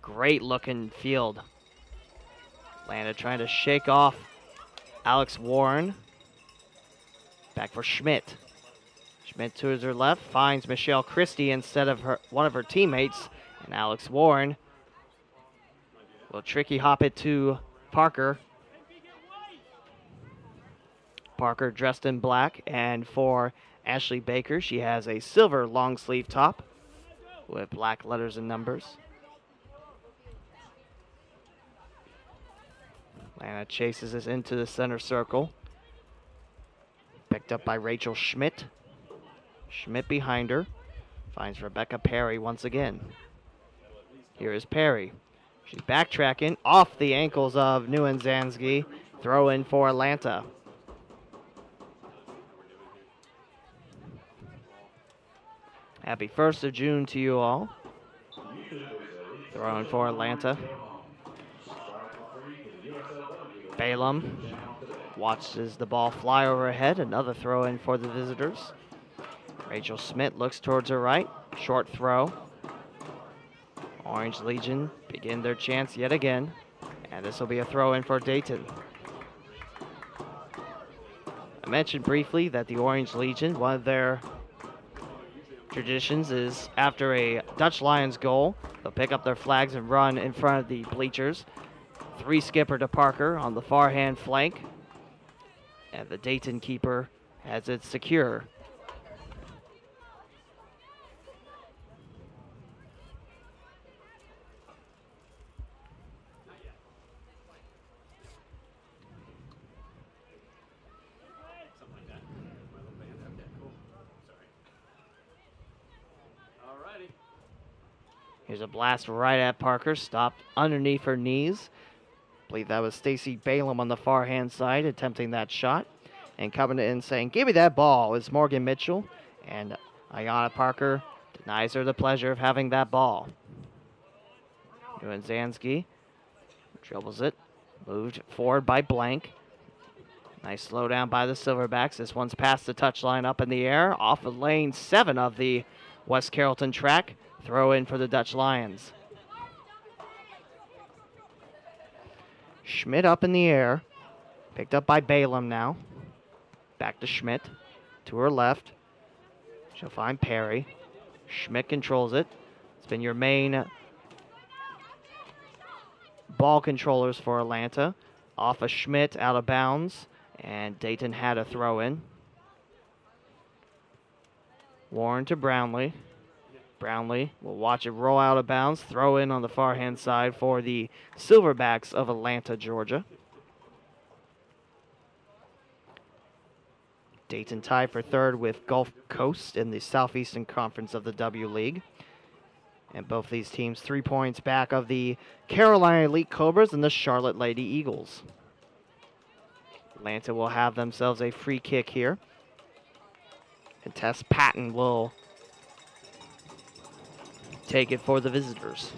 Great looking field. Atlanta trying to shake off Alex Warren. Back for Schmidt. Schmidt to her left, finds Michelle Christie instead of one of her teammates, and Alex Warren will tricky hop it to Parker. Parker dressed in black, and for Ashley Baker, she has a silver long sleeve top with black letters and numbers. Atlanta chases this into the center circle. Picked up by Rachel Schmidt. Schmidt behind her. Finds Rebecca Perry once again. Here is Perry. She's backtracking off the ankles of Nguyen-Zansky. Throw in for Atlanta. Happy 1st of June to you all. Throw in for Atlanta. Balaam watches the ball fly overhead. Another throw in for the visitors. Rachel Schmidt looks towards her right. Short throw. Orange Legion begin their chance yet again. And this will be a throw in for Dayton. I mentioned briefly that the Orange Legion, one of their traditions is after a Dutch Lions goal, they'll pick up their flags and run in front of the bleachers. 3 skipper to Parker on the far hand flank. And the Dayton keeper has it secure. Here's a blast right at Parker, stopped underneath her knees. I believe that was Stacy Balaam on the far hand side attempting that shot. And coming in saying, "Give me that ball," is Morgan Mitchell. And Ayanna Parker denies her the pleasure of having that ball. Nguyen-Zansky dribbles it, moved forward by Blank. Nice slowdown by the Silverbacks. This one's past the touchline up in the air, off of lane 7 of the West Carrollton track. Throw in for the Dutch Lions. Schmidt up in the air. Picked up by Balaam now. Back to Schmidt. To her left. She'll find Perry. Schmidt controls it. It's been your main ball controllers for Atlanta. Off of Schmidt, out of bounds. And Dayton had a throw in. Warren to Brownlee. Brownlee will watch it roll out of bounds. Throw in on the far hand side for the Silverbacks of Atlanta, Georgia. Dayton tied for 3rd with Gulf Coast in the Southeastern Conference of the W League. And both these teams 3 points back of the Carolina Elite Cobras and the Charlotte Lady Eagles. Atlanta will have themselves a free kick here. And Tess Patton will take it for the visitors.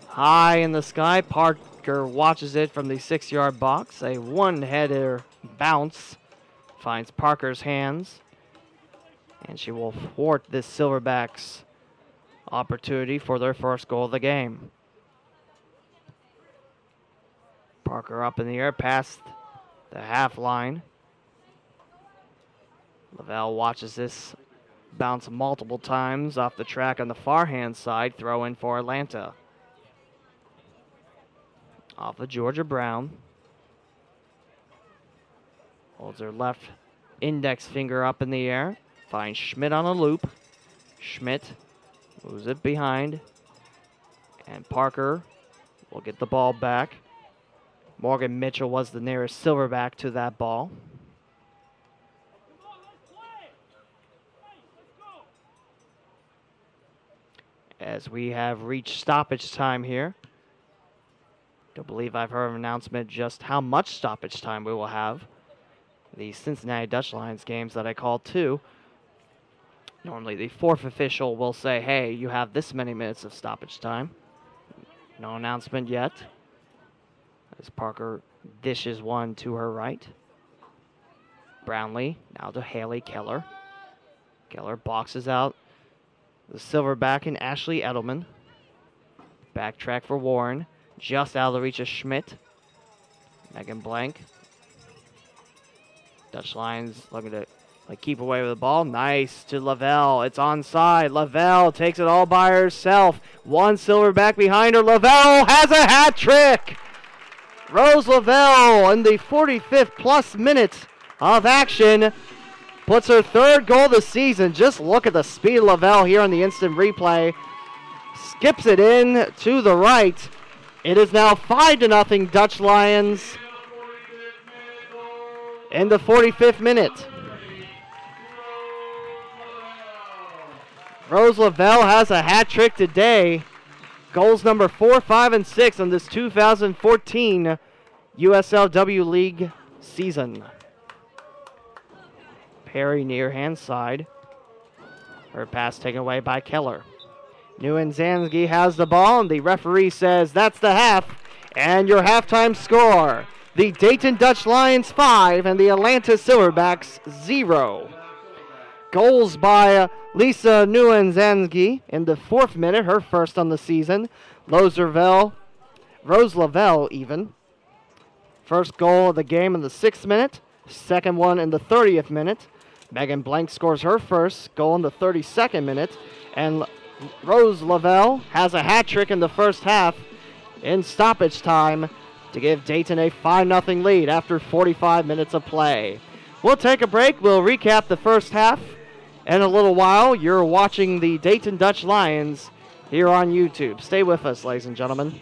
High in the sky, Parker watches it from the 6-yard box. A one-header bounce finds Parker's hands. And she will thwart this Silverbacks opportunity for their first goal of the game. Parker up in the air past the half line. Lavelle watches this bounce multiple times off the track on the far hand side. Throw in for Atlanta. Off of Georgia Brown. Holds her left index finger up in the air. Finds Schmidt on a loop. Schmidt moves it behind. And Parker will get the ball back. Morgan Mitchell was the nearest Silverback to that ball. As we have reached stoppage time here. Don't believe I've heard an announcement just how much stoppage time we will have. The Cincinnati Dutch Lions games that I called too. Normally the fourth official will say, hey, you have this many minutes of stoppage time. No announcement yet. As Parker dishes one to her right. Brownlee now to Haley Keller. Keller boxes out the Silverback and Ashley Edelman. Backtrack for Warren. Just out of the reach of Schmidt. Megan Blank. Dutch Lions looking to keep away with the ball. Nice to Lavelle. It's onside. Lavelle takes it all by herself. One Silverback behind her. Lavelle has a hat trick. Rose Lavelle in the 45th plus minute of action puts her third goal of the season. Just look at the speed of Lavelle here on the instant replay. Skips it in to the right. It is now 5-0 Dutch Lions in the 45th minute. Rose Lavelle has a hat trick today. Goals number 4, 5, and 6 on this 2014 USLW League season. Perry near hand side. Her pass taken away by Keller. Newen-Zansky has the ball, and the referee says that's the half. And your halftime score, the Dayton Dutch Lions 5 and the Atlanta Silverbacks 0. Goals by Lisa Newen-Zansky in the 4th minute, her first on the season. Rose Lavelle even. First goal of the game in the 6th minute. Second one in the 30th minute. Megan Blank scores her first goal in the 32nd minute. And Rose Lavelle has a hat trick in the first half in stoppage time to give Dayton a 5-0 lead after 45 minutes of play. We'll take a break. We'll recap the first half in a little while. You're watching the Dayton Dutch Lions here on YouTube. Stay with us, ladies and gentlemen.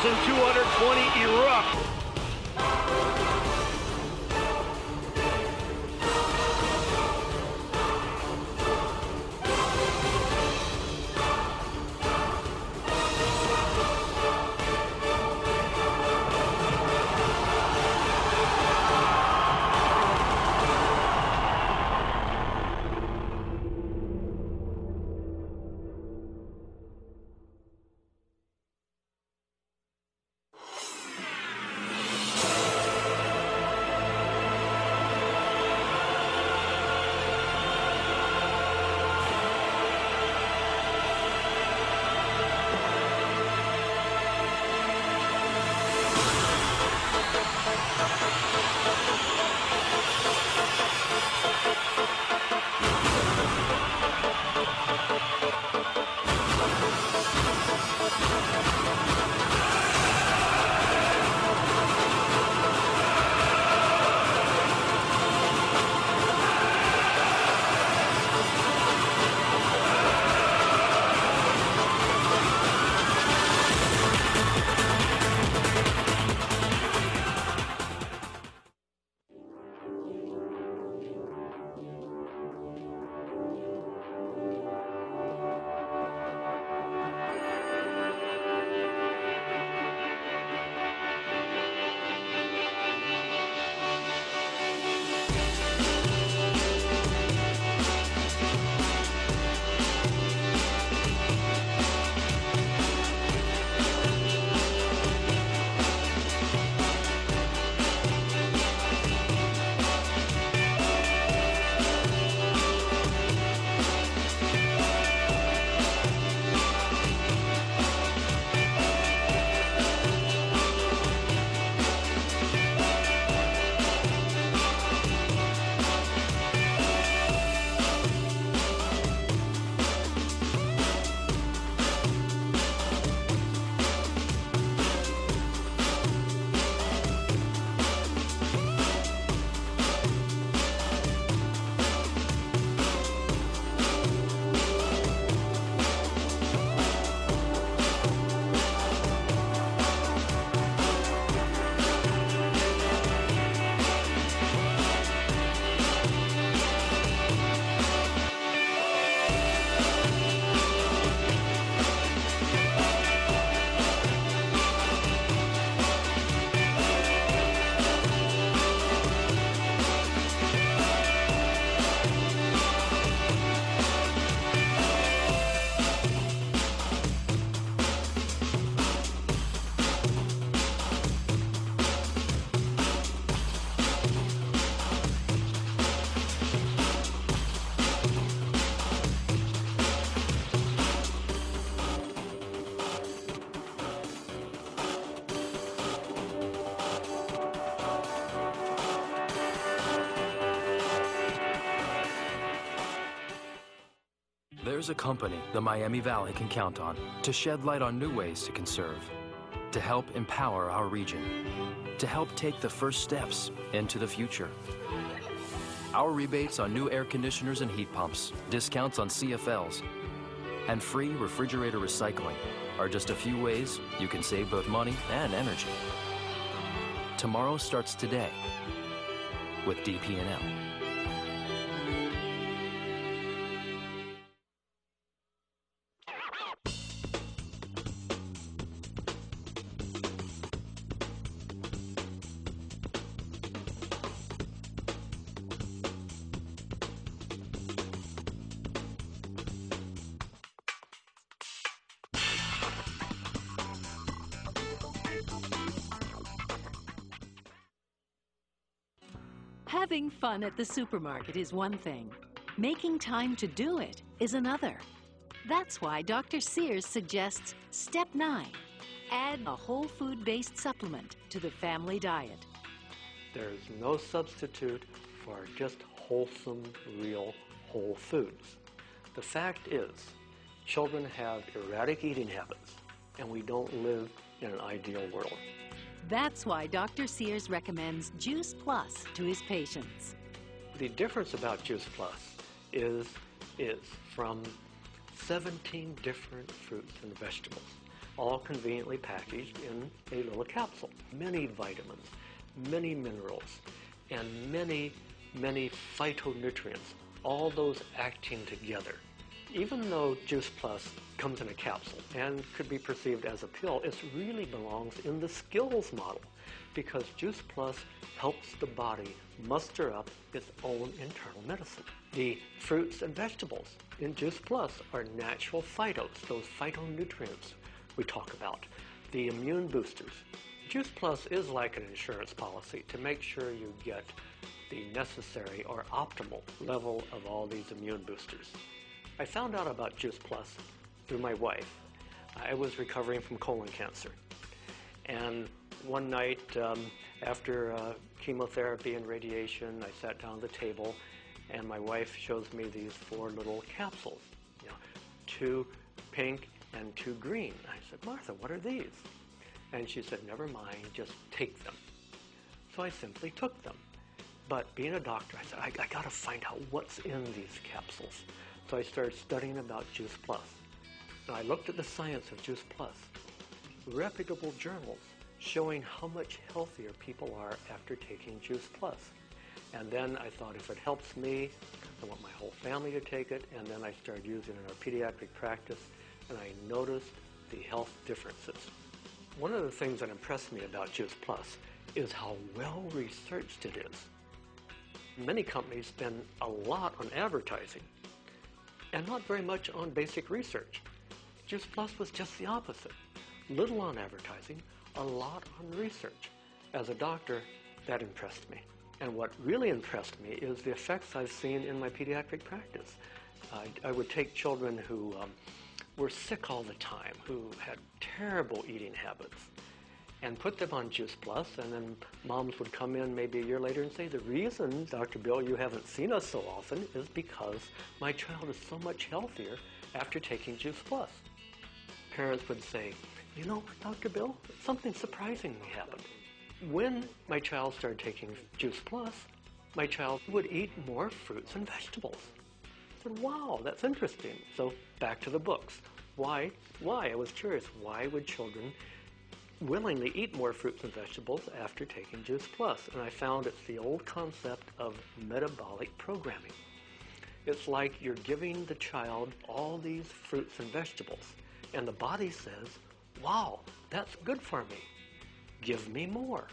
1,220 erupt. There's a company the Miami Valley can count on to shed light on new ways to conserve, to help empower our region, to help take the first steps into the future. Our rebates on new air conditioners and heat pumps, discounts on CFLs, and free refrigerator recycling are just a few ways you can save both money and energy. Tomorrow starts today with DP&L. Having fun at the supermarket is one thing. Making time to do it is another. That's why Dr. Sears suggests Step 9. Add a whole food-based supplement to the family diet. There's no substitute for just wholesome, real, whole foods. The fact is, children have erratic eating habits, and we don't live in an ideal world. That's why Dr. Sears recommends Juice Plus to his patients. The difference about Juice Plus is from 17 different fruits and vegetables. all conveniently packaged in a little capsule. Many vitamins, many minerals, and many phytonutrients, all those acting together. Even though Juice Plus comes in a capsule and could be perceived as a pill, it really belongs in the skills model, because Juice Plus helps the body muster up its own internal medicine. The fruits and vegetables in Juice Plus are natural phytos, those phytonutrients we talk about, the immune boosters. Juice Plus is like an insurance policy to make sure you get the necessary or optimal level of all these immune boosters. I found out about Juice Plus through my wife. I was recovering from colon cancer. And one night after chemotherapy and radiation, I sat down at the table and my wife shows me these 4 little capsules, 2 pink and 2 green. I said, Martha, what are these? And she said, never mind, just take them. So I simply took them. But being a doctor, I said, I got to find out what's in these capsules. So I started studying about Juice Plus. And I looked at the science of Juice Plus, reputable journals showing how much healthier people are after taking Juice Plus. And then I thought, if it helps me, I want my whole family to take it. And then I started using it in our pediatric practice, and I noticed the health differences. One of the things that impressed me about Juice Plus is how well researched it is. Many companies spend a lot on advertising and not very much on basic research. Juice Plus was just the opposite. Little on advertising, a lot on research. As a doctor, that impressed me. And what really impressed me is the effects I've seen in my pediatric practice. I would take children who were sick all the time, who had terrible eating habits, and put them on Juice Plus, and then moms would come in maybe a year later and say, the reason, Dr. Bill, you haven't seen us so often is because my child is so much healthier after taking Juice Plus. Parents would say, you know, Dr. Bill, something surprisingly happened. When my child started taking Juice Plus, my child would eat more fruits and vegetables. I said, wow, that's interesting. So back to the books. Why? I was curious. Why would children willingly eat more fruits and vegetables after taking Juice Plus? And I found it's the old concept of metabolic programming. It's like you're giving the child all these fruits and vegetables, and the body says, wow, that's good for me. Give me more.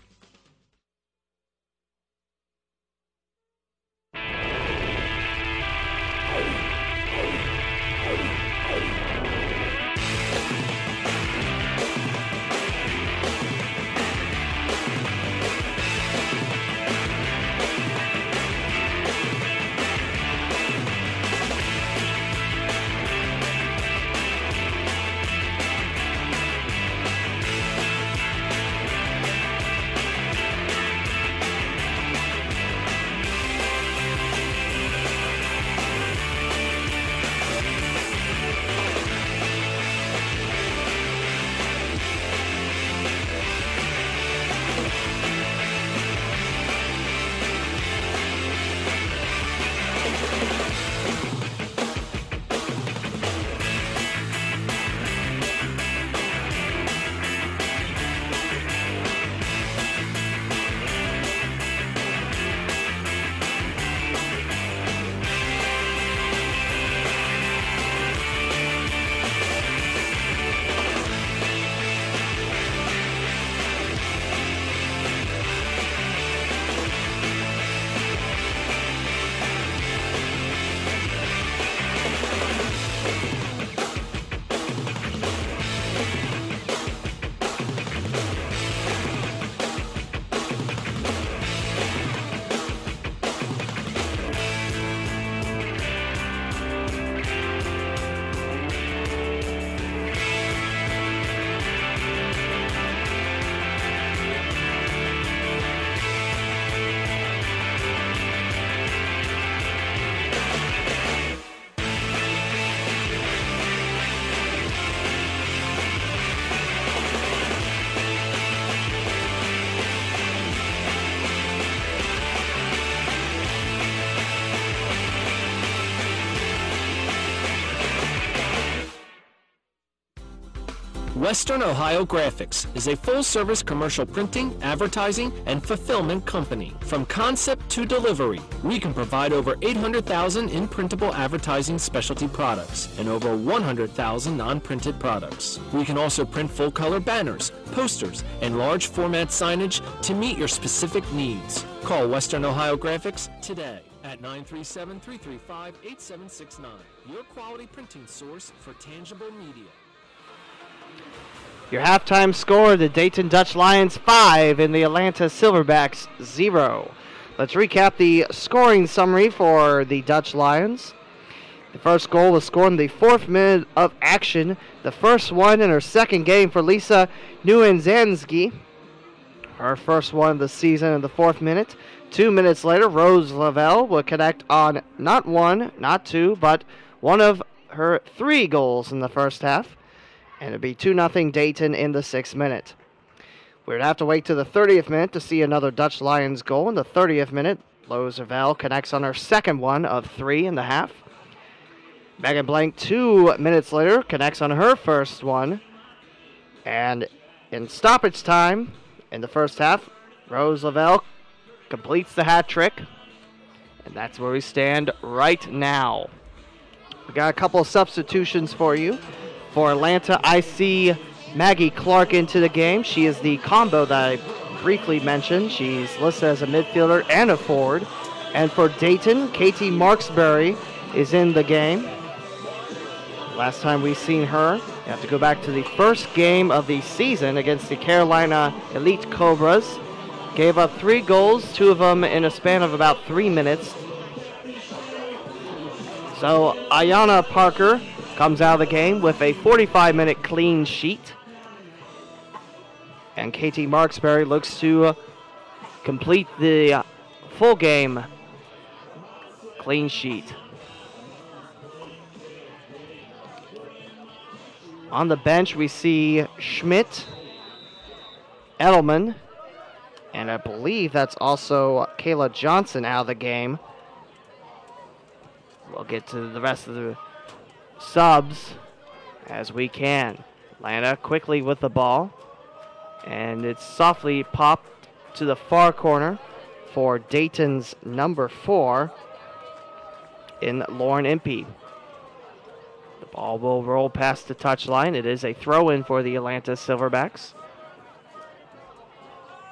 Western Ohio Graphics is a full-service commercial printing, advertising, and fulfillment company. From concept to delivery, we can provide over 800,000 in printable advertising specialty products and over 100,000 non-printed products. We can also print full-color banners, posters, and large format signage to meet your specific needs. Call Western Ohio Graphics today at 937-335-8769. Your quality printing source for tangible media. Your halftime score, the Dayton Dutch Lions 5 and the Atlanta Silverbacks 0. Let's recap the scoring summary for the Dutch Lions. The first goal was scored in the 4th minute of action, the first one in her second game for Lisa Nieuwenzansky. Her first one of the season in the 4th minute. 2 minutes later, Rose Lavelle will connect on not one, not two, but one of her 3 goals in the first half. And it'd be 2-0 Dayton in the 6th minute. We'd have to wait to the 30th minute to see another Dutch Lions goal. In the 30th minute, Rose Lavelle connects on her second one of 3 in the half. Megan Blank, 2 minutes later, connects on her first one. And in stoppage time, in the first half, Rose Lavelle completes the hat trick. And that's where we stand right now. We got a couple of substitutions for you. For Atlanta, I see Maggie Clark into the game. She is the combo that I briefly mentioned. She's listed as a midfielder and a forward. And for Dayton, Katie Marksbury is in the game. Last time we've seen her, you have to go back to the first game of the season against the Carolina Elite Cobras. Gave up 3 goals, 2 of them in a span of about 3 minutes. So Ayanna Parker comes out of the game with a 45-minute clean sheet. And Katie Marksbury looks to complete the full game clean sheet. On the bench, we see Schmidt, Edelman, and I believe that's also Kayla Johnson out of the game. We'll get to the rest of the subs as we can. Atlanta quickly with the ball, and it's softly popped to the far corner for Dayton's number 4 in Lauren Impey. The ball will roll past the touchline. It is a throw-in for the Atlanta Silverbacks.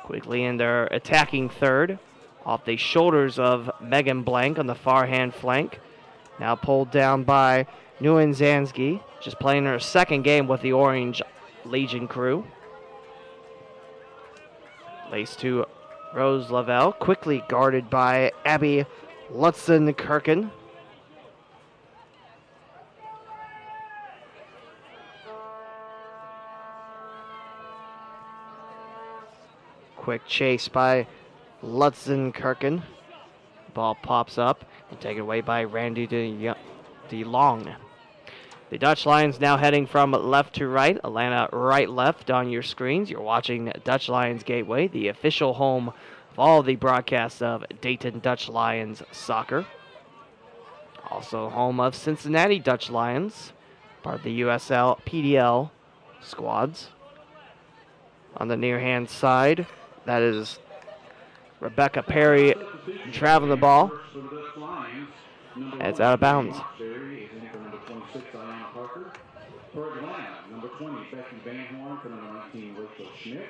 Quickly in their attacking third, off the shoulders of Megan Blank on the far hand flank. Now pulled down by Nieuwenzansky, just playing her second game with the Orange Legion crew. Lace to Rose Lavelle, quickly guarded by Abby Lutzen-Kirken. Quick chase by Lutzen-Kirken. Ball pops up and taken away by Randy DeLong. The Dutch Lions now heading from left to right. Atlanta right-left on your screens. You're watching Dutch Lions Gateway, the official home of all the broadcasts of Dayton Dutch Lions soccer. Also home of Cincinnati Dutch Lions, part of the USL PDL squads. On the near-hand side, that is Rebecca Perry traveling the ball. It's out of bounds. For Atlanta, number 20, Becky Van Horn. For number 19, Rachel Schmidt.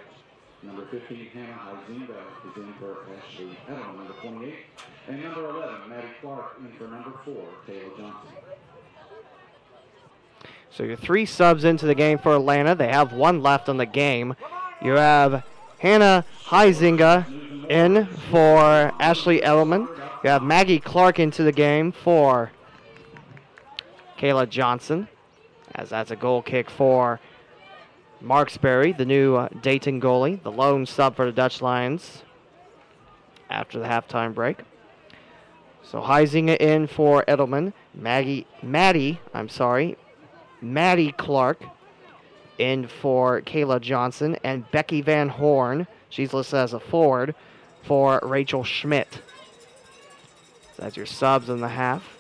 Number 15, Hannah Huizinga is in for Ashley Edelman, number 28. And number 11, Maddie Clark in for number 4, Taylor Johnson. So your 3 subs into the game for Atlanta. They have 1 left on the game. You have Hannah Huizinga in for Ashley Edelman. You have Maggie Clark into the game for Kayla Johnson, as that's a goal kick for Marksbury, the new Dayton goalie, the lone sub for the Dutch Lions after the halftime break. So Huizinga in for Edelman, Maddie Clark in for Kayla Johnson, and Becky Van Horn, she's listed as a forward, for Rachel Schmidt. So that's your subs in the half.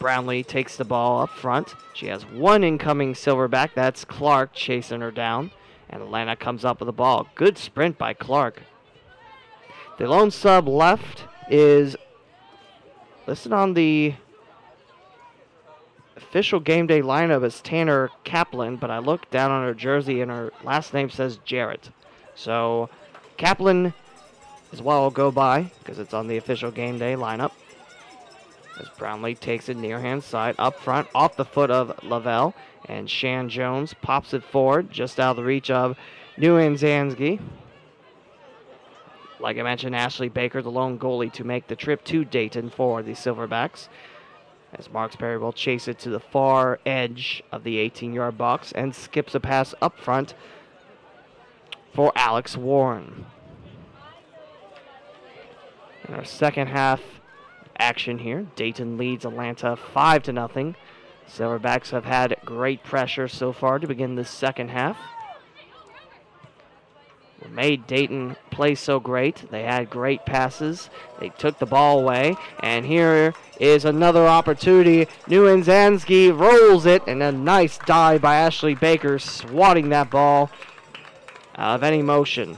Brownlee takes the ball up front. She has one incoming Silverback. That's Clark chasing her down. And Atlanta comes up with the ball. Good sprint by Clark. The lone sub left is listed on the official game day lineup as Tanner Kaplan, but I looked down on her jersey and her last name says Jarrett. So Kaplan is what I'll go by because it's on the official game day lineup. As Brownlee takes it near hand side, up front, off the foot of Lavelle, and Shan Jones pops it forward, just out of the reach of Nieuwenzansky. Like I mentioned, Ashley Baker, the lone goalie to make the trip to Dayton for the Silverbacks. As Marksberry will chase it to the far edge of the 18-yard box and skips a pass up front for Alex Warren. In our second half action here, Dayton leads Atlanta 5-0. Silverbacks have had great pressure so far to begin the second half. What made Dayton play so great, they had great passes, they took the ball away, and here is another opportunity. Nieuwenzansky rolls it, and a nice dive by Ashley Baker, swatting that ball out of any motion.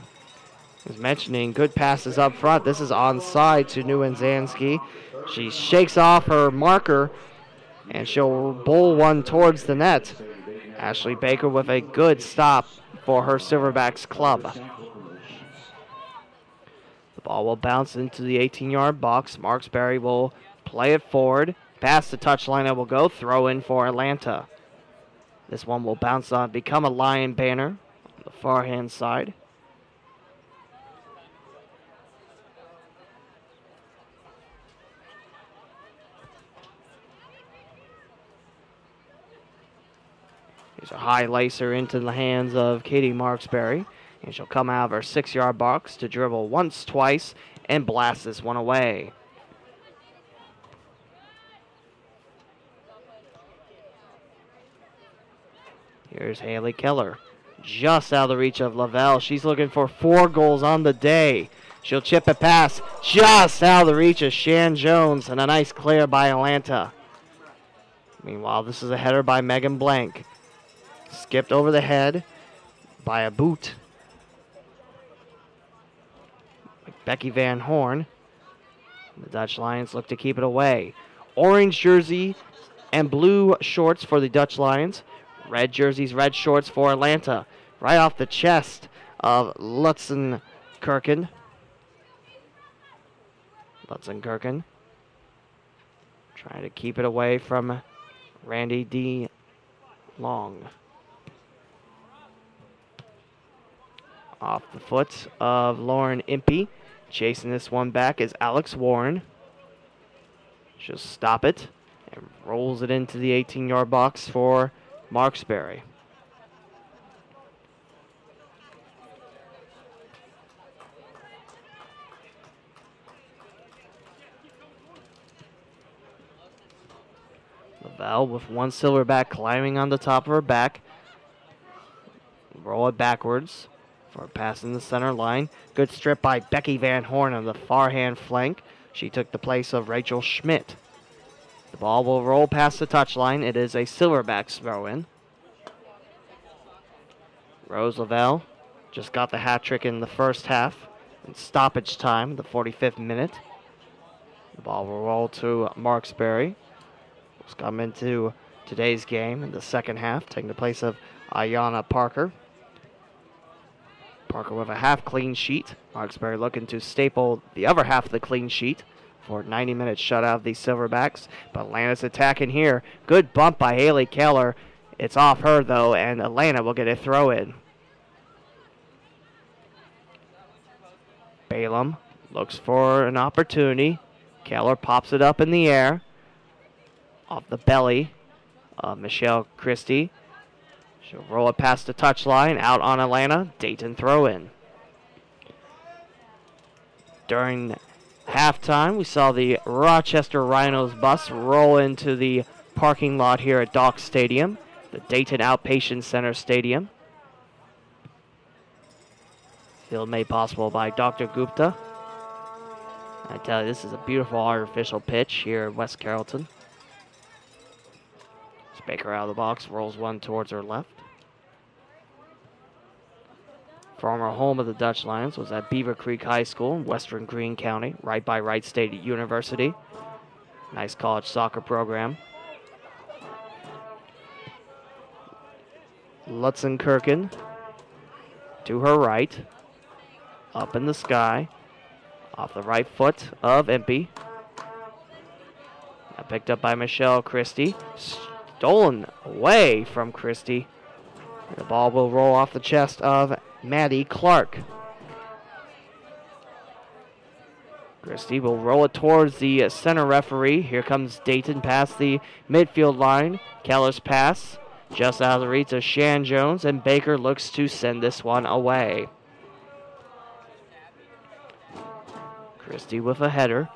I was mentioning good passes up front. This is onside to Nieuwenzansky. She shakes off her marker, and she'll bowl one towards the net. Ashley Baker with a good stop for her Silverbacks club. The ball will bounce into the 18-yard box. Marksberry will play it forward. Past the touchline it will go. Throw in for Atlanta. This one will bounce on, become a Lion banner on the far hand side. Here's a high lacer into the hands of Katie Marksberry. And she'll come out of her 6-yard box to dribble once, twice, and blast this one away. Here's Haley Keller. Just out of the reach of Lavelle. She's looking for 4 goals on the day. She'll chip it past. Just out of the reach of Shan Jones. And a nice clear by Atlanta. Meanwhile, this is a header by Megan Blank. Skipped over the head by a boot. Becky Van Horn. The Dutch Lions look to keep it away. Orange jersey and blue shorts for the Dutch Lions. Red jerseys, red shorts for Atlanta. Right off the chest of Lutzenkirchen. Trying to keep it away from Randy D. Long. Off the foot of Lauren Impey. Chasing this one back is Alex Warren. She'll stop it and rolls it into the 18-yard box for Marksberry. Lavelle with one Silverback climbing on the top of her back. Roll it backwards for a pass in the center line. Good strip by Becky Van Horn on the far hand flank. She took the place of Rachel Schmidt. The ball will roll past the touchline. It is a Silverbacks throw-in. Rose Lavelle just got the hat trick in the first half. In stoppage time, the 45th minute. The ball will roll to Marksberry. Who's come into today's game in the second half, taking the place of Ayanna Parker. Parker with a half clean sheet. Marksberry looking to staple the other half of the clean sheet for 90 minutes shutout of the Silverbacks. But Atlanta's attacking here. Good bump by Haley Keller. It's off her, though, and Atlanta will get a throw-in. Balaam looks for an opportunity. Keller pops it up in the air. Off the belly of Michelle Christie. She'll roll it past the touchline, out on Atlanta. Dayton throw-in. During halftime, we saw the Rochester Rhinos bus roll into the parking lot here at Dock Stadium, the Dayton Outpatient Center Stadium. Field made possible by Dr. Gupta. I tell you, this is a beautiful artificial pitch here at West Carrollton. Baker out of the box, rolls one towards her left. Former home of the Dutch Lions was at Beaver Creek High School in Western Greene County, right by Wright State University. Nice college soccer program. Lutzenkirchen to her right. Up in the sky. Off the right foot of Impey. Now picked up by Michelle Christie. Stolen away from Christie. The ball will roll off the chest of Maddie Clark. Christie will roll it towards the center referee. Here comes Dayton past the midfield line. Keller's pass just out of the reach of Shan Jones, and Baker looks to send this one away. Christie with a header.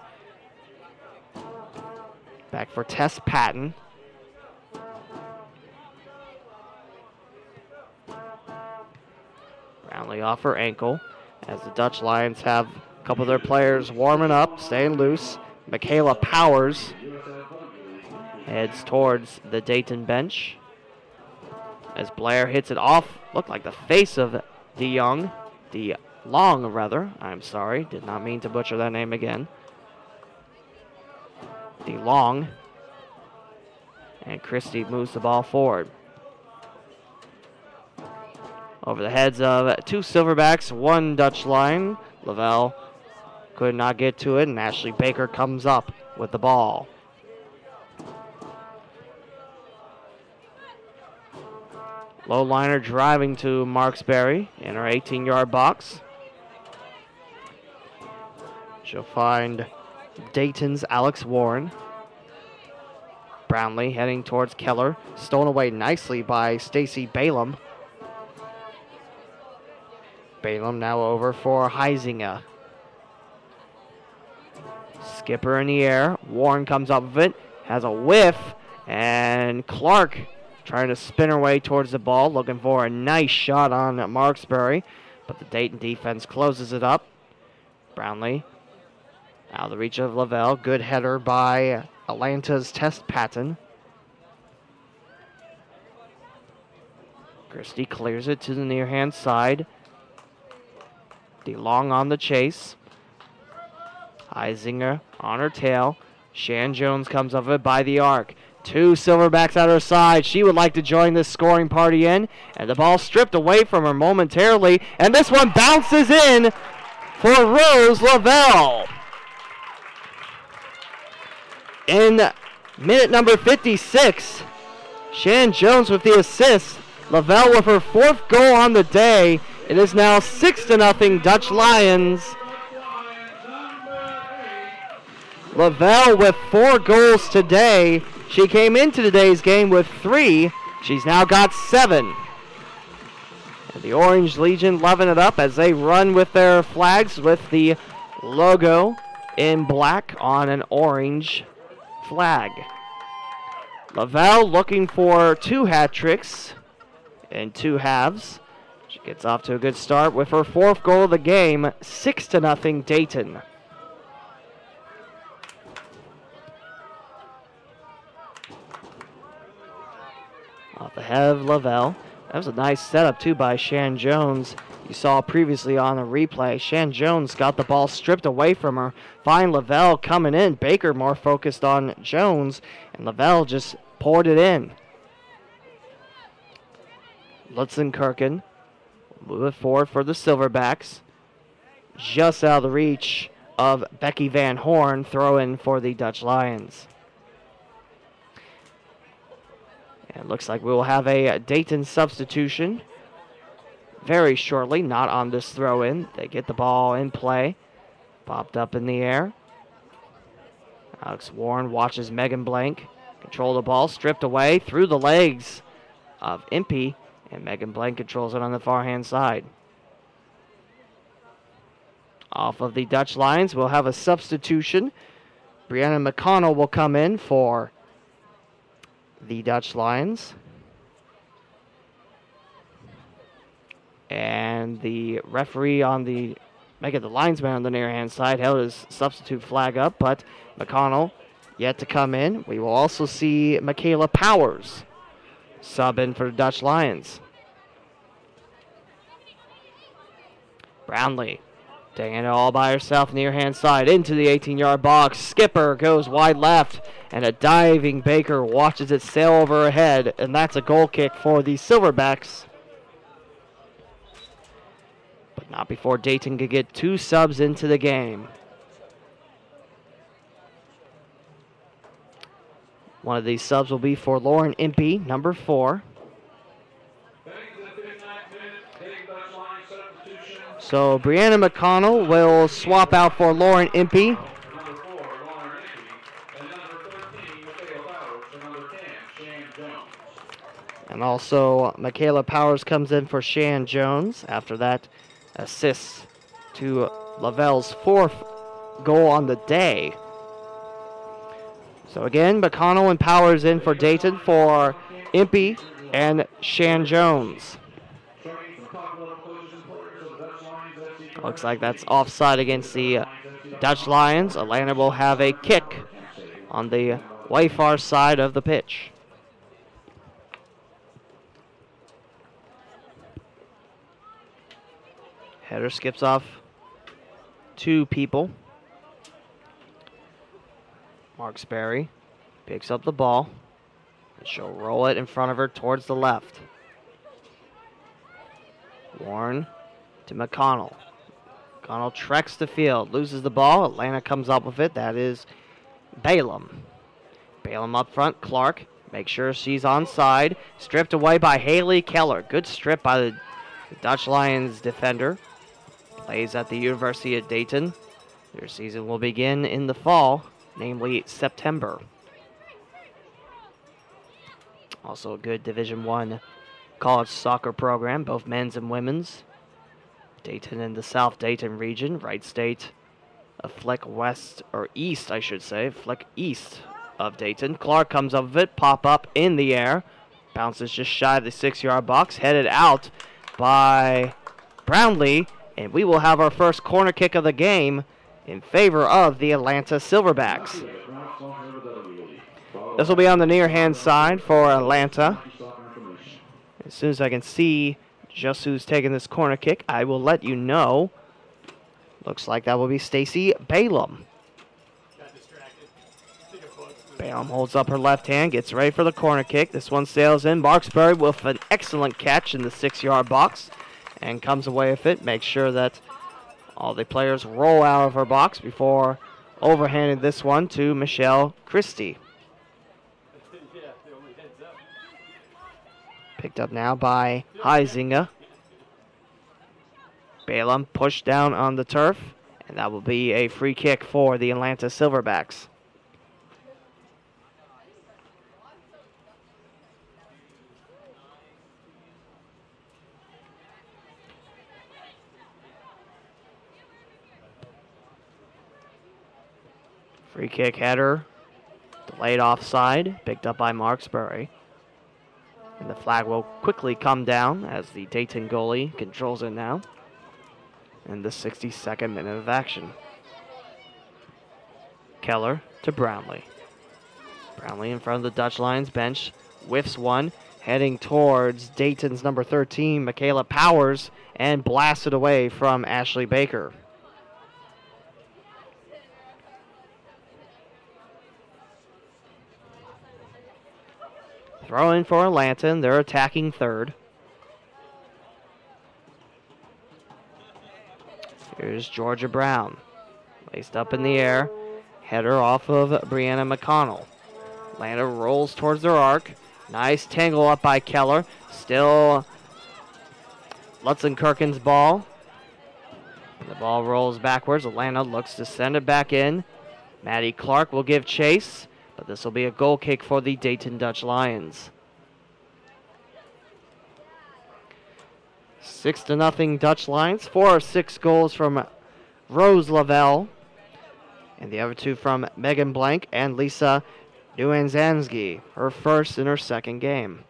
Back for Tess Patton. Brownlee off her ankle as the Dutch Lions have a couple of their players warming up, staying loose. Michaela Powers heads towards the Dayton bench as Blair hits it off. Looked like the face of DeLong, I'm sorry. Did not mean to butcher that name again. DeLong. And Christie moves the ball forward. Over the heads of two Silverbacks, one Dutch Lion. Lavelle could not get to it, and Ashley Baker comes up with the ball. Low liner driving to Marksberry in her 18-yard box. She'll find Dayton's Alex Warren. Brownlee heading towards Keller. Stolen away nicely by Stacy Balaam. Balaam now over for Heisinger. Skipper in the air. Warren comes up with it. Has a whiff. And Clark trying to spin her way towards the ball. Looking for a nice shot on Marksberry. But the Dayton defense closes it up. Brownlee out of the reach of Lavelle. Good header by Atlanta's Tess Patton. Christie clears it to the near hand side. DeLong on the chase. Heisinger on her tail. Shan Jones comes of it by the arc. Two Silverbacks at her side. She would like to join this scoring party in. And the ball stripped away from her momentarily. And this one bounces in for Rose Lavelle. In minute number 56, Shan Jones with the assist. Lavelle with her fourth goal on the day. It is now 6-0 Dutch Lions. Lavelle with 4 goals today. She came into today's game with 3. She's now got 7. And the Orange Legion loving it up as they run with their flags with the logo in black on an orange flag. Lavelle looking for 2 hat tricks in 2 halves. She gets off to a good start with her 4th goal of the game, 6-0 Dayton. Off the head of Lavelle. That was a nice setup too by Shan Jones. You saw previously on the replay, Shan Jones got the ball stripped away from her. Find Lavelle coming in. Baker more focused on Jones, and Lavelle just poured it in. Lutzenkirchen move it forward for the Silverbacks. Just out of the reach of Becky Van Horn, throw in for the Dutch Lions. And it looks like we will have a Dayton substitution very shortly, not on this throw in. They get the ball in play. Popped up in the air. Alex Warren watches Megan Blank control the ball, stripped away through the legs of Impey. And Megan Blank controls it on the far hand side. Off of the Dutch Lions, we'll have a substitution. Brianna McConnell will come in for the Dutch Lions. And the referee on the, the linesman on the near hand side held his substitute flag up, but McConnell yet to come in. We will also see Michaela Powers sub in for the Dutch Lions. Brownlee taking it all by herself near hand side into the 18-yard box. Skipper goes wide left, and a diving Baker watches it sail over her head, and that's a goal kick for the Silverbacks. But not before Dayton could get 2 subs into the game. One of these subs will be for Lauren Impey, number 4. So Brianna McConnell will swap out for Lauren Impey. And also Michaela Powers comes in for Shan Jones. After that, assists to Lavelle's 4th goal on the day. So again, McConnell and Powers in for Dayton for Impey and Shan Jones. Looks like that's offside against the Dutch Lions. Atlanta will have a kick on the way far side of the pitch. Header skips off 2 people. Marksberry picks up the ball, and she'll roll it in front of her towards the left. Warren to McConnell. McConnell treks the field, loses the ball. Atlanta comes up with it. That is Balaam. Balaam up front. Clark makes sure she's onside. Stripped away by Haley Keller. Good strip by the Dutch Lions defender. Plays at the University of Dayton. Their season will begin in the fall, namely September. Also a good Division I college soccer program, both men's and women's. Dayton in the South Dayton region, Wright State, a flick west, or east, I should say, flick east of Dayton. Clark comes up with it, pop up in the air, bounces just shy of the 6-yard box, headed out by Brownlee, and we will have our first corner kick of the game in favor of the Atlanta Silverbacks. This will be on the near hand side for Atlanta. As soon as I can see just who's taking this corner kick, I will let you know. Looks like that will be Stacy Balaam. Balaam holds up her left hand, gets ready for the corner kick. This one sails in. Marksberry with an excellent catch in the 6-yard box and comes away with it. Makes sure that all the players roll out of her box before overhanding this one to Michelle Christie. Picked up now by Heisinger. Balaam pushed down on the turf, and that will be a free kick for the Atlanta Silverbacks. Free kick header, delayed offside, picked up by Marksberry. And the flag will quickly come down as the Dayton goalie controls it now in the 62nd minute of action. Keller to Brownlee. Brownlee in front of the Dutch Lions bench, whiffs one, heading towards Dayton's number 13, Michaela Powers, and blasted away from Ashley Baker. Throw in for Atlanta, and they're attacking third. Here's Georgia Brown. Placed up in the air. Header off of Brianna McConnell. Atlanta rolls towards their arc. Nice tangle up by Keller. Still Lutzenkirchen's ball. The ball rolls backwards. Atlanta looks to send it back in. Maddie Clark will give chase, but this will be a goal kick for the Dayton Dutch Lions. 6-0 Dutch Lions. 4 of 6 goals from Rose Lavelle, and the other 2 from Megan Blank and Lisa Nuanzanski, her first in her second game.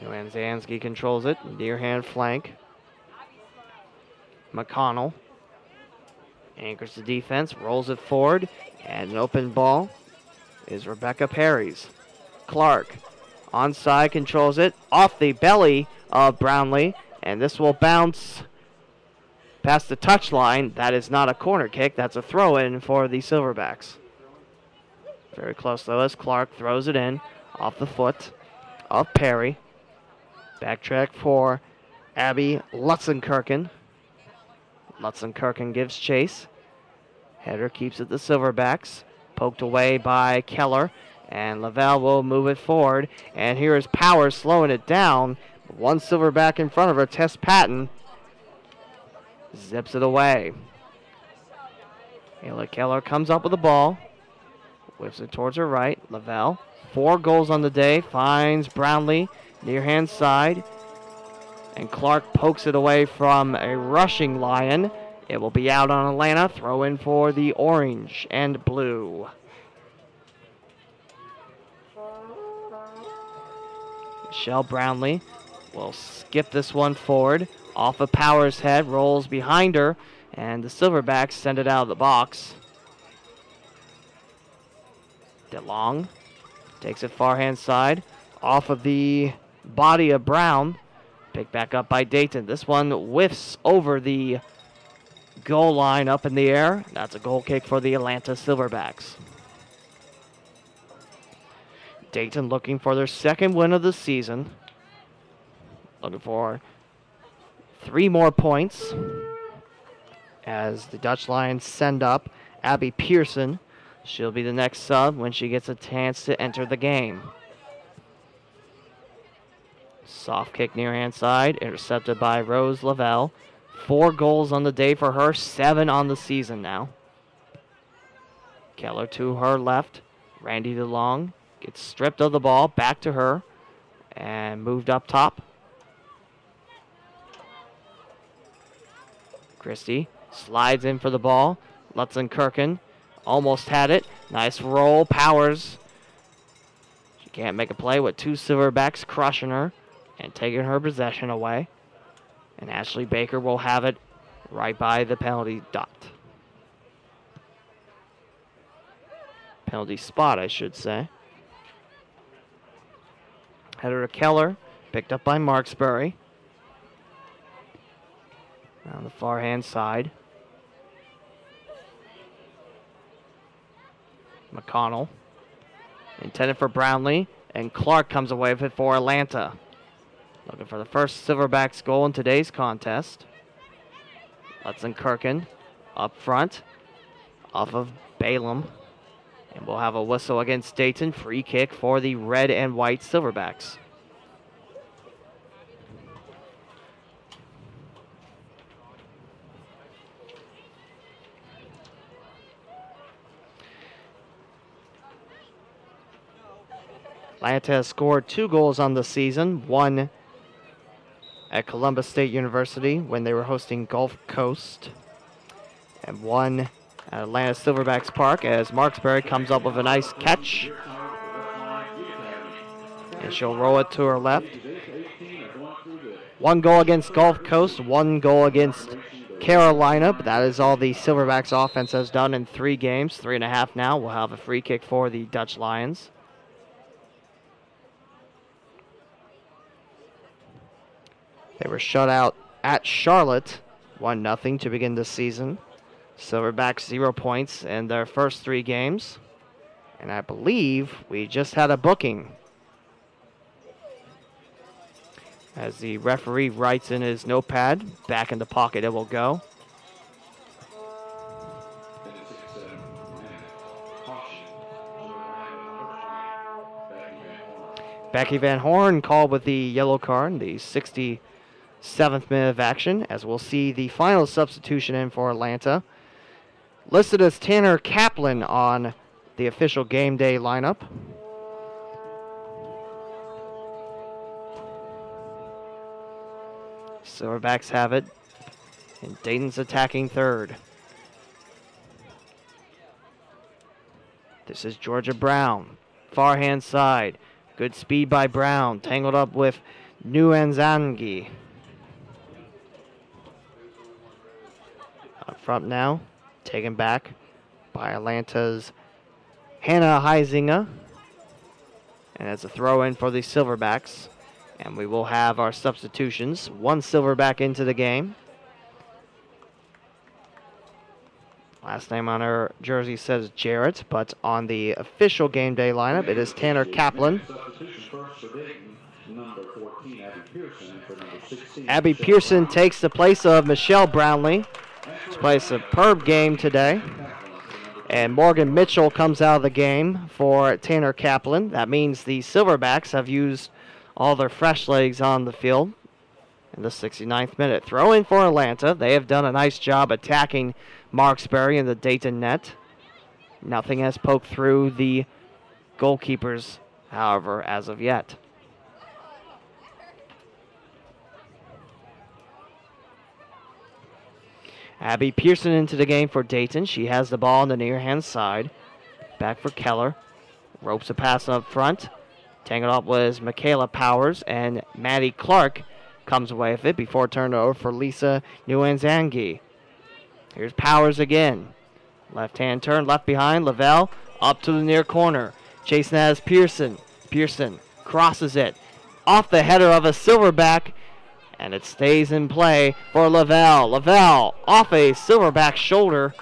Nuanzanski controls it, near hand flank. McConnell anchors the defense, rolls it forward, and an open ball is Rebecca Perry's. Clark Onside controls it off the belly of Brownlee, and this will bounce past the touchline. That is not a corner kick. That's a throw-in for the Silverbacks. Very close, though, as Clark throws it in off the foot of Perry. Backtrack for Abby Lutzenkirchen. Lutzenkirchen gives chase. Header keeps it the Silverbacks. Poked away by Keller. And Lavelle will move it forward. And here is Powers slowing it down. One Silverback in front of her, Tess Patton. Zips it away. Ayla Keller comes up with the ball. Whips it towards her right. Lavelle, 4 goals on the day. Finds Brownlee near hand side. And Clark pokes it away from a rushing Lion. It will be out on Atlanta. Throw in for the orange and blue. Michelle Brownlee will skip this one forward. Off of Powers' head, rolls behind her, and the Silverbacks send it out of the box. DeLong takes it far hand side. Off of the body of Brown. Picked back up by Dayton. This one whiffs over the goal line up in the air. That's a goal kick for the Atlanta Silverbacks. Dayton looking for their second win of the season. Looking for 3 more points as the Dutch Lions send up Abby Pearson. She'll be the next sub when she gets a chance to enter the game. Soft kick near hand side, intercepted by Rose Lavelle. 4 goals on the day for her, 7 on the season now. Keller to her left. Randy DeLong gets stripped of the ball, back to her, and moved up top. Christie slides in for the ball. Lutzenkirchen almost had it. Nice roll. Powers. She can't make a play with 2 Silverbacks crushing her and taking her possession away. And Ashley Baker will have it right by the penalty dot. Penalty spot, I should say. Header to Keller. Picked up by Marksbury. On the far hand side. McConnell. Intended for Brownlee. And Clark comes away with it for Atlanta. Looking for the first Silverbacks goal in today's contest. Lutzenkirchen up front. Off of Balaam. And we'll have a whistle against Dayton. Free kick for the red and white Silverbacks. Atlanta has scored 2 goals on the season, 1 at Columbus State University when they were hosting Gulf Coast, and 1 at Atlanta Silverbacks Park as Marksbury comes up with a nice catch. And she'll roll it to her left. 1 goal against Gulf Coast, 1 goal against Carolina, but that is all the Silverbacks offense has done in 3 games, 3.5 now. We'll have a free kick for the Dutch Lions. They were shut out at Charlotte, 1-0 to begin the season. Silverbacks 0 points in their first 3 games. And I believe we just had a booking. As the referee writes in his notepad, back in the pocket it will go. Becky Van Horn called with the yellow card, the 67th minute of action, as we'll see the final substitution in for Atlanta. Listed as Tanner Kaplan on the official game day lineup. Silverbacks have it, and Dayton's attacking third. This is Georgia Brown, far hand side. Good speed by Brown, tangled up with Nuanzangi. Up front now, taken back by Atlanta's Hannah Heisinger. And it's a throw in for the Silverbacks. And we will have our substitutions. One Silverback into the game. Last name on her jersey says Jarrett, but on the official game day lineup, it is Tanner Kaplan. Abby Pearson takes the place of Michelle Brownlee. She's played a superb game today. And Morgan Mitchell comes out of the game for Tanner Kaplan. That means the Silverbacks have used all their fresh legs on the field in the 69th minute. Throw in for Atlanta. They have done a nice job attacking Marksbury in the Dayton net. Nothing has poked through the goalkeepers, however, as of yet. Abby Pearson into the game for Dayton. She has the ball on the near-hand side. Back for Keller. Ropes a pass up front. Tangled up was Michaela Powers, and Maddie Clark comes away with it before turned over for Lisa Nwanzangi. Here's Powers again. Left-hand turn, left behind. Lavelle up to the near corner. Chasing as Pearson. Pearson crosses it off the header of a Silverback, and it stays in play for Lavelle. Lavelle off a Silverback shoulder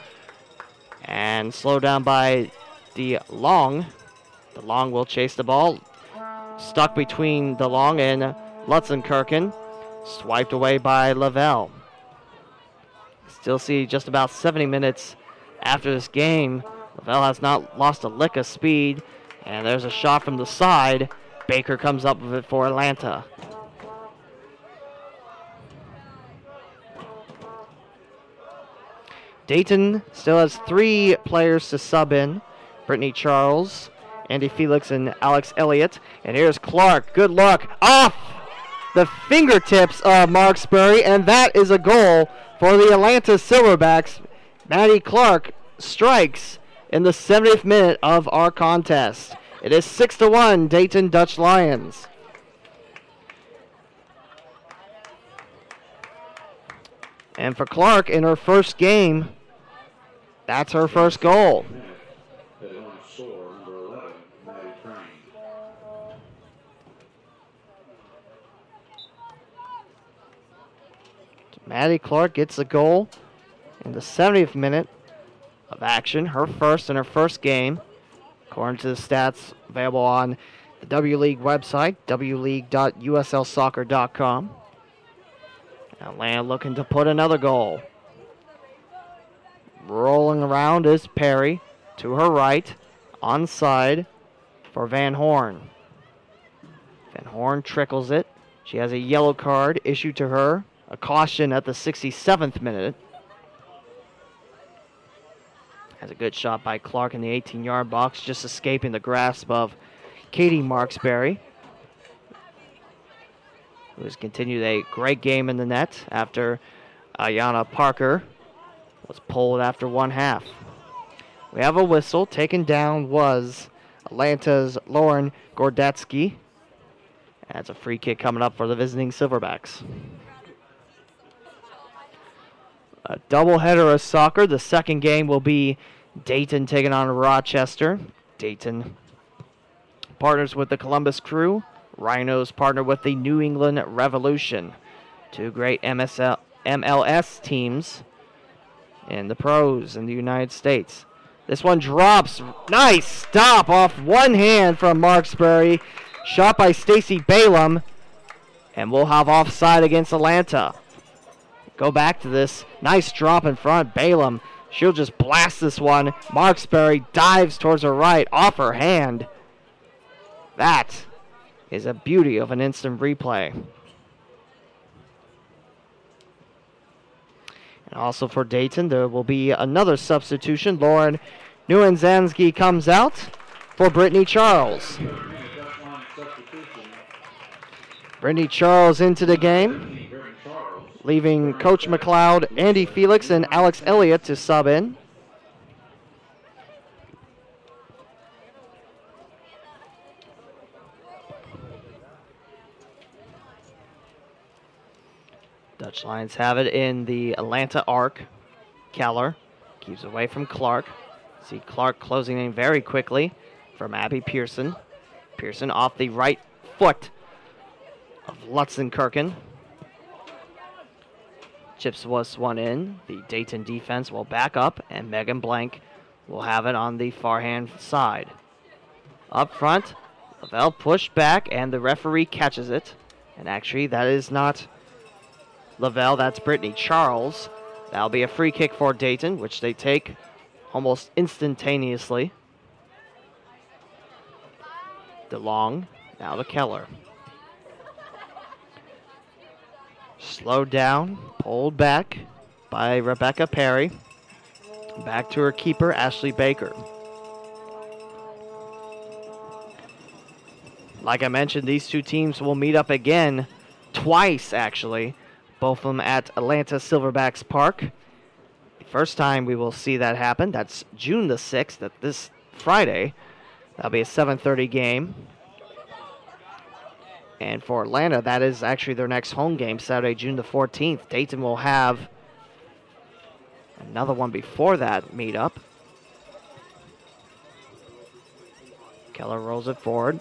and slowed down by DeLong. DeLong will chase the ball. Stuck between DeLong and Lutzenkirchen. Swiped away by Lavelle. Still see just about 70 minutes after this game. Lavelle has not lost a lick of speed. And there's a shot from the side. Baker comes up with it for Atlanta. Dayton still has 3 players to sub in. Brittany Charles, Andy Felix, and Alex Elliott. And here's Clark. Good luck. Off the fingertips of Marksbury. And that is a goal for the Atlanta Silverbacks. Maddie Clark strikes in the 70th minute of our contest. It is 6-1 Dayton Dutch Lions. And for Clark, in her first game, that's her first goal. Maddie Clark gets a goal in the 70th minute of action, her first in her first game, according to the stats available on the W League website, wleague.uslsoccer.com. Atlanta looking to put another goal. Rolling around is Perry to her right, onside for Van Horn. Van Horn trickles it. She has a yellow card issued to her, a caution at the 67th minute. Has a good shot by Clark in the 18-yard box, just escaping the grasp of Katie Marksbury, who has continued a great game in the net after Ayanna Parker was pulled after one half. We have a whistle. Taken down was Atlanta's Lauren Gordetsky. That's a free kick coming up for the visiting Silverbacks. A doubleheader of soccer. The second game will be Dayton taking on Rochester. Dayton partners with the Columbus Crew. Rhinos partner with the New England Revolution. 2 great MLS teams in the pros in the United States. This one drops. Nice stop off one hand from Marksbury. Shot by Stacy Balaam. And we'll have offside against Atlanta. Go back to this. Nice drop in front. Balaam. She'll just blast this one. Marksbury dives towards her right off her hand. That is a beauty of an instant replay. And also for Dayton, there will be another substitution. Lauren Nwanzanski comes out for Brittany Charles. Brittany Charles into the game, leaving Coach McLeod, Andy Felix, and Alex Elliott to sub in. Dutch Lions have it in the Atlanta arc. Keller keeps away from Clark. See Clark closing in very quickly from Abby Pearson. Pearson off the right foot of Lutzenkirchen. Chips this one in. The Dayton defense will back up, and Megan Blank will have it on the far hand side. Up front, Lavelle pushed back, and the referee catches it. And actually, that is not Lavelle, that's Brittany Charles. That'll be a free kick for Dayton, which they take almost instantaneously. DeLong, now to Keller. Slowed down, pulled back by Rebecca Perry. Back to her keeper, Ashley Baker. Like I mentioned, these two teams will meet up again twice, actually. Both of them at Atlanta Silverbacks Park. The first time we will see that happen, that's June the 6th, that's this Friday. That'll be a 7:30 game. And for Atlanta, that is actually their next home game, Saturday, June the 14th. Dayton will have another one before that meetup. Keller rolls it forward.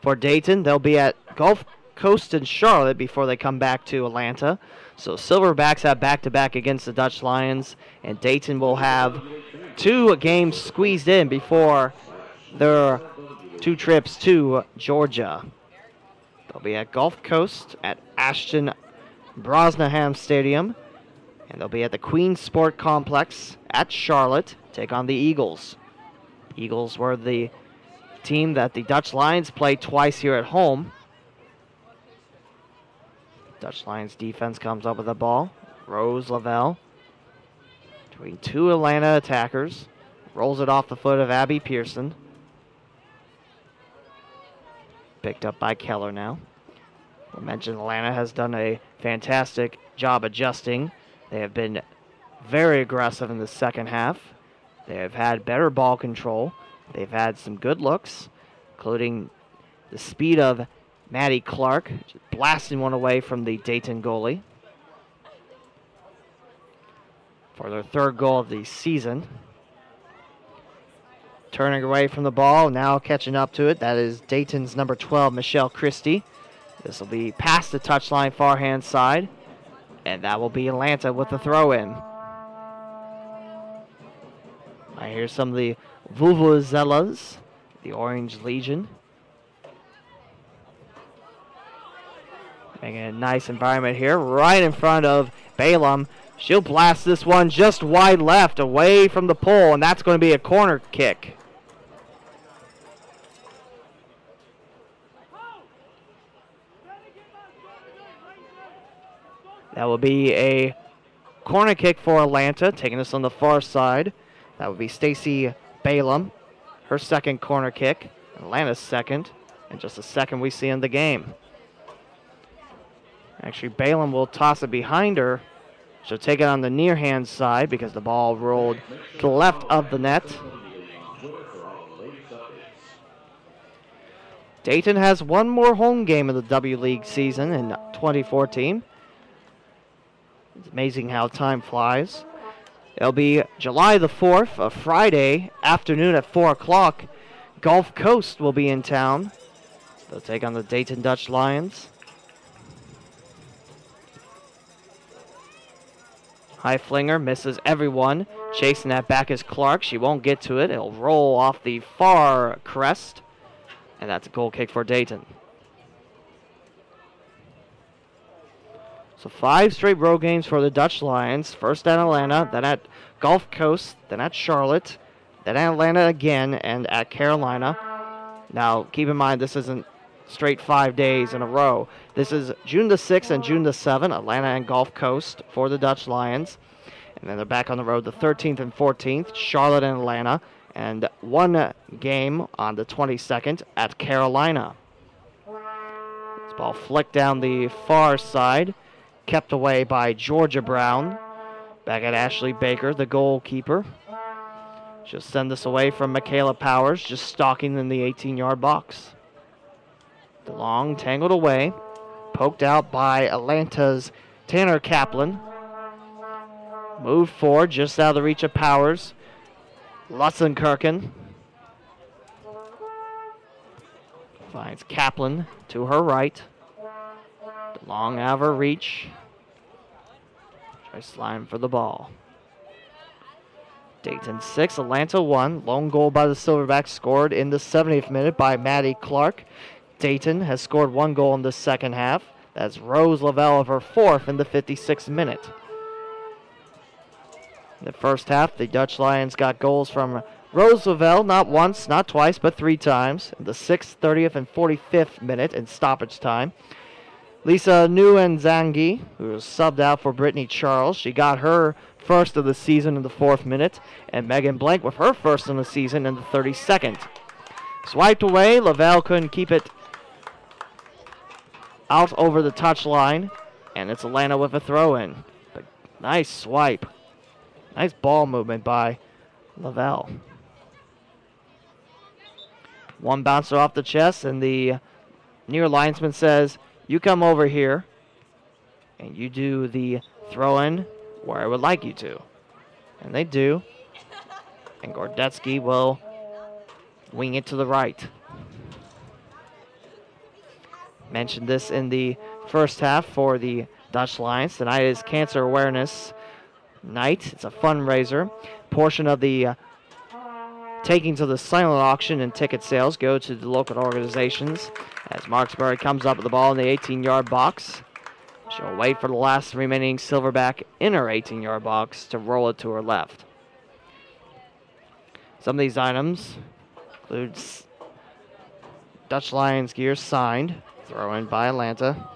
For Dayton, they'll be at Gulf Coast and Charlotte before they come back to Atlanta. So Silverbacks have back-to-back against the Dutch Lions, and Dayton will have 2 games squeezed in before their 2 trips to Georgia. They'll be at Gulf Coast at Ashton Brosnahan Stadium, and they'll be at the Queen's Sport Complex at Charlotte, take on the Eagles. Eagles were the team that the Dutch Lions play twice here at home. Dutch Lions defense comes up with the ball. Rose Lavelle between 2 Atlanta attackers. Rolls it off the foot of Abby Pearson. Picked up by Keller now. I mentioned Atlanta has done a fantastic job adjusting. They have been very aggressive in the second half. They have had better ball control. They've had some good looks, including the speed of Maddie Clark, just blasting one away from the Dayton goalie for their 3rd goal of the season. Turning away from the ball, now catching up to it. That is Dayton's number 12, Michelle Christie. This will be past the touchline far hand side, and that will be Atlanta with the throw-in. I hear some of the Vuvuzelas, the Orange Legion. Making a nice environment here, right in front of Balaam. She'll blast this one just wide left, away from the pole, and that's going to be a corner kick. That will be a corner kick for Atlanta, taking us on the far side. That would be Stacy Balaam, her 2nd corner kick. Atlanta's 2nd, and just the 2nd we see in the game. Actually, Balaam will toss it behind her. She'll take it on the near hand side because the ball rolled to the left of the net. Dayton has one more home game of the W League season in 2014. It's amazing how time flies. It'll be July the 4th, a Friday afternoon at 4 o'clock. Gulf Coast will be in town. They'll take on the Dayton Dutch Lions. High flinger misses everyone. Chasing that back is Clark. She won't get to it. It'll roll off the far crest. And that's a goal kick for Dayton. So 5 straight road games for the Dutch Lions. First at Atlanta, then at Gulf Coast, then at Charlotte, then at Atlanta again, and at Carolina. Now, keep in mind, this isn't straight 5 days in a row. This is June the 6th and June the 7th, Atlanta and Gulf Coast for the Dutch Lions. And then they're back on the road the 13th and 14th, Charlotte and Atlanta, and 1 game on the 22nd at Carolina. This ball flicked down the far side, kept away by Georgia Brown. Back at Ashley Baker, the goalkeeper. She'll send this away from Michaela Powers, just stalking in the 18-yard box. DeLong tangled away, poked out by Atlanta's Tanner Kaplan. Moved forward, just out of the reach of Powers. Lutzenkirchen Finds Kaplan to her right. Long out of her reach. Tries sliding for the ball. Dayton 6, Atlanta 1. Lone goal by the Silverbacks scored in the 70th minute by Maddie Clark. Dayton has scored 1 goal in the second half. That's Rose Lavelle of her 4th in the 56th minute. In the first half, the Dutch Lions got goals from Rose Lavelle not once, not twice, but 3 times. In the 6th, 30th, and 45th minute in stoppage time. Lisa Nguenzangi, who was subbed out for Brittany Charles, she got her first of the season in the 4th minute, and Megan Blank with her first in the season in the 32nd. Swiped away, Lavelle couldn't keep it out over the touch line, and it's Atlanta with a throw-in. But nice swipe. Nice ball movement by Lavelle. One bouncer off the chest, and the near linesman says, "You come over here, and you do the throw-in where I would like you to." And they do. And Gordetsky will wing it to the right. Mentioned this in the first half for the Dutch Lions. Tonight is Cancer Awareness Night. It's a fundraiser. Portion of the takings of the silent auction and ticket sales go to the local organizations. As Marksbury comes up with the ball in the 18-yard box, she'll wait for the last remaining Silverback in her 18-yard box to roll it to her left. Some of these items include Dutch Lions gear signed, throw in by Atlanta.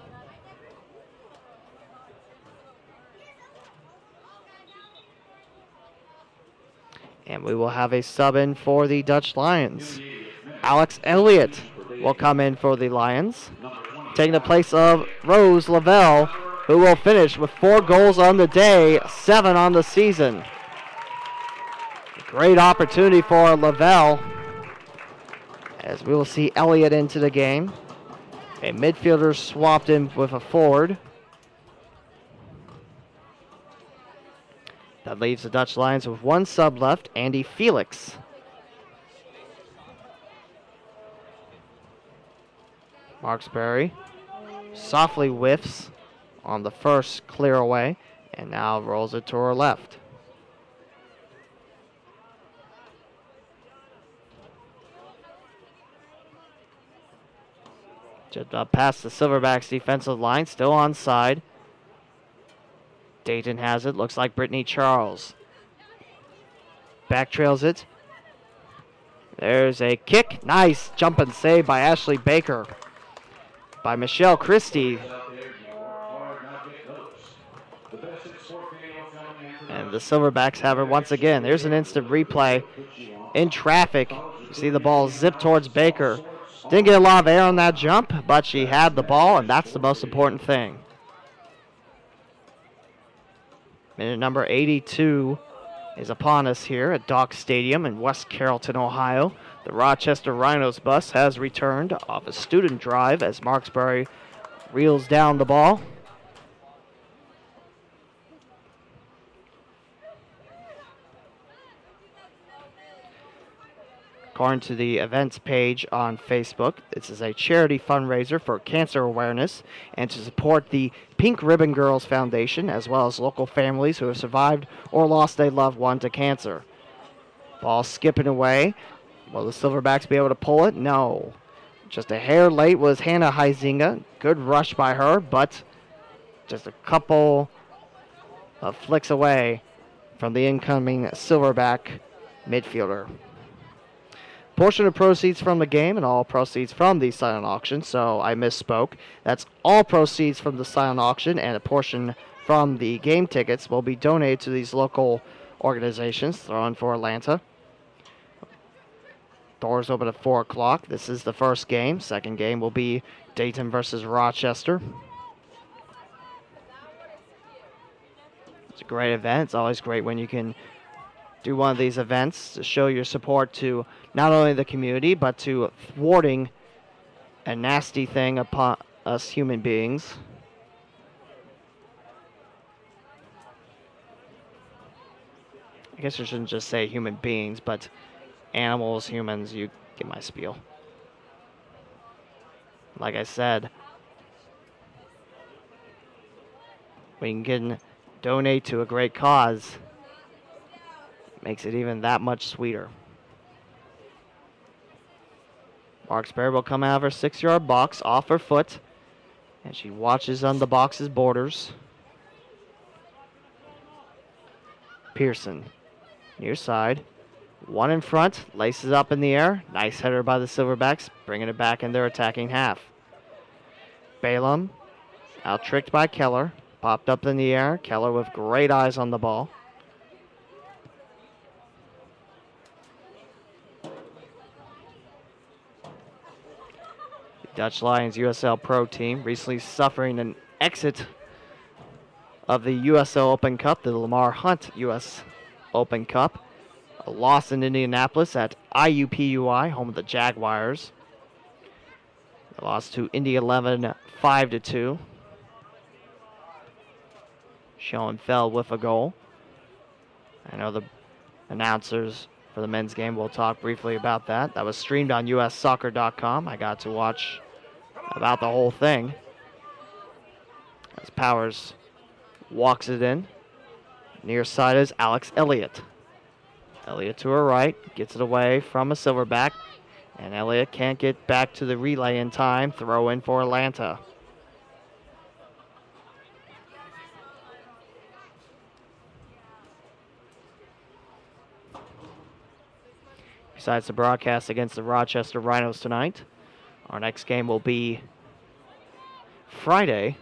And we will have a sub in for the Dutch Lions. Alex Elliott will come in for the Lions, taking the place of Rose Lavelle, who will finish with 4 goals on the day, 7 on the season. A great opportunity for Lavelle, as we will see Elliott into the game. A midfielder swapped in with a forward. That leaves the Dutch Lions with 1 sub left, Andy Felix. Marksbury softly whiffs on the first clear away and now rolls it to her left. Just past the Silverbacks defensive line, still onside. Dayton has it, looks like Brittany Charles. Back trails it. There's a kick, nice jump and save by Ashley Baker. By Michelle Christie. And the Silverbacks have her once again. There's an instant replay. In traffic, you see the ball zip towards Baker. Didn't get a lot of air on that jump, but she had the ball, and that's the most important thing. Minute number 82 is upon us here at Dock Stadium in West Carrollton, Ohio. The Rochester Rhinos bus has returned off a student drive as Marksbury reels down the ball. According to the events page on Facebook, this is a charity fundraiser for cancer awareness and to support the Pink Ribbon Girls Foundation, as well as local families who have survived or lost a loved one to cancer. Ball skipping away. Will the Silverbacks be able to pull it? No. Just a hair late was Hannah Huizinga. Good rush by her, but just a couple of flicks away from the incoming Silverback midfielder. Portion of proceeds from the game and all proceeds from the silent auction, so I misspoke. That's all proceeds from the silent auction, and a portion from the game tickets will be donated to these local organizations. Throwing for Atlanta. Doors open at 4 o'clock. This is the first game. Second game will be Dayton versus Rochester. It's a great event. It's always great when you can do one of these events to show your support to not only the community, but to thwarting a nasty thing upon us human beings. I guess I shouldn't just say human beings, but animals, humans, you get my spiel. Like I said, when you can donate to a great cause, it makes it even that much sweeter. Marksberry will come out of her 6-yard box off her foot, and she watches on the box's borders. Pearson, near side. One in front, laces up in the air. Nice header by the Silverbacks, bringing it back in their attacking half. Balaam, out-tricked by Keller. Popped up in the air. Keller with great eyes on the ball. The Dutch Lions USL Pro team recently suffering an exit of the USL Open Cup, the Lamar Hunt US Open Cup. A loss in Indianapolis at IUPUI, home of the Jaguars. They lost to Indy 11 5-2. Schoenfeld with a goal. I know the announcers for the men's game will talk briefly about that. That was streamed on ussoccer.com. I got to watch about the whole thing. As Powers walks it in. Near side is Alex Elliott. Elliott to her right, gets it away from a Silverback, and Elliott can't get back to the relay in time. Throw in for Atlanta. Besides the broadcast against the Rochester Rhinos tonight, our next game will be Saturday.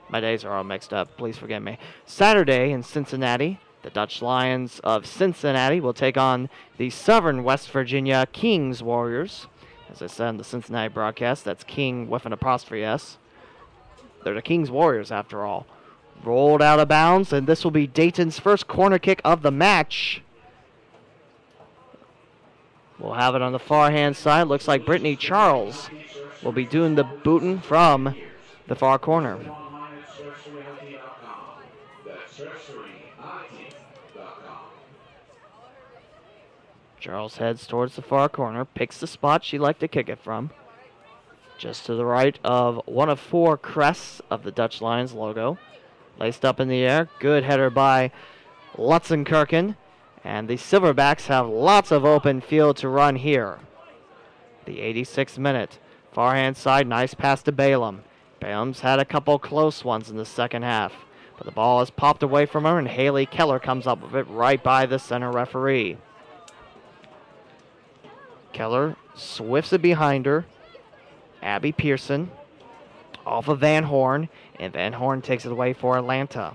My days are all mixed up. Please forgive me. Saturday in Cincinnati, the Dutch Lions of Cincinnati will take on the Southern West Virginia Kings Warriors. As I said in the Cincinnati broadcast, that's King with an apostrophe S. They're the Kings Warriors after all. Rolled out of bounds, and this will be Dayton's first corner kick of the match. We'll have it on the far hand side. Looks like Brittany Charles will be doing the booting from the far corner. Charles heads towards the far corner, picks the spot she'd like to kick it from. Just to the right of one of 4 crests of the Dutch Lions logo. Laced up in the air, good header by Lutzenkirchen. And the Silverbacks have lots of open field to run here. The 86th minute, far hand side, nice pass to Balaam. Balaam's had a couple close ones in the second half. But the ball is popped away from her, and Haley Keller comes up with it right by the center referee. Keller swifts it behind her. Abby Pearson off of Van Horn, and Van Horn takes it away for Atlanta.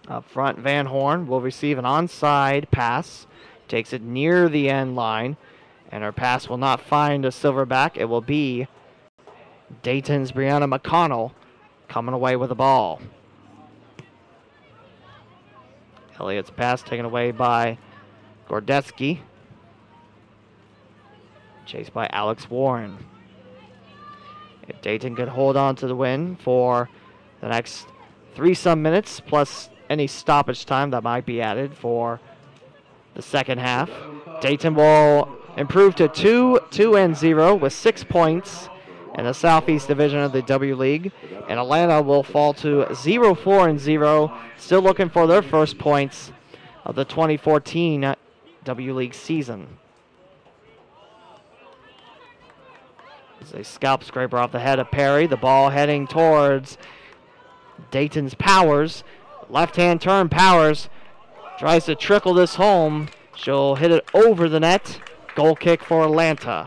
Up front, Van Horn will receive an onside pass, takes it near the end line, and her pass will not find a Silverback. It will be Dayton's Brianna McConnell coming away with the ball. Elliott's pass taken away by Gordetsky. Chased by Alex Warren. If Dayton could hold on to the win for the next 3-some minutes, plus any stoppage time that might be added for the second half, Dayton will improve to 2-0 with 6 points in the Southeast Division of the W League. And Atlanta will fall to 0-4-0, still looking for their first points of the 2014 W League season. As a scalp scraper off the head of Perry, the ball heading towards Dayton's Powers. Left-hand turn, Powers tries to trickle this home. She'll hit it over the net. Goal kick for Atlanta.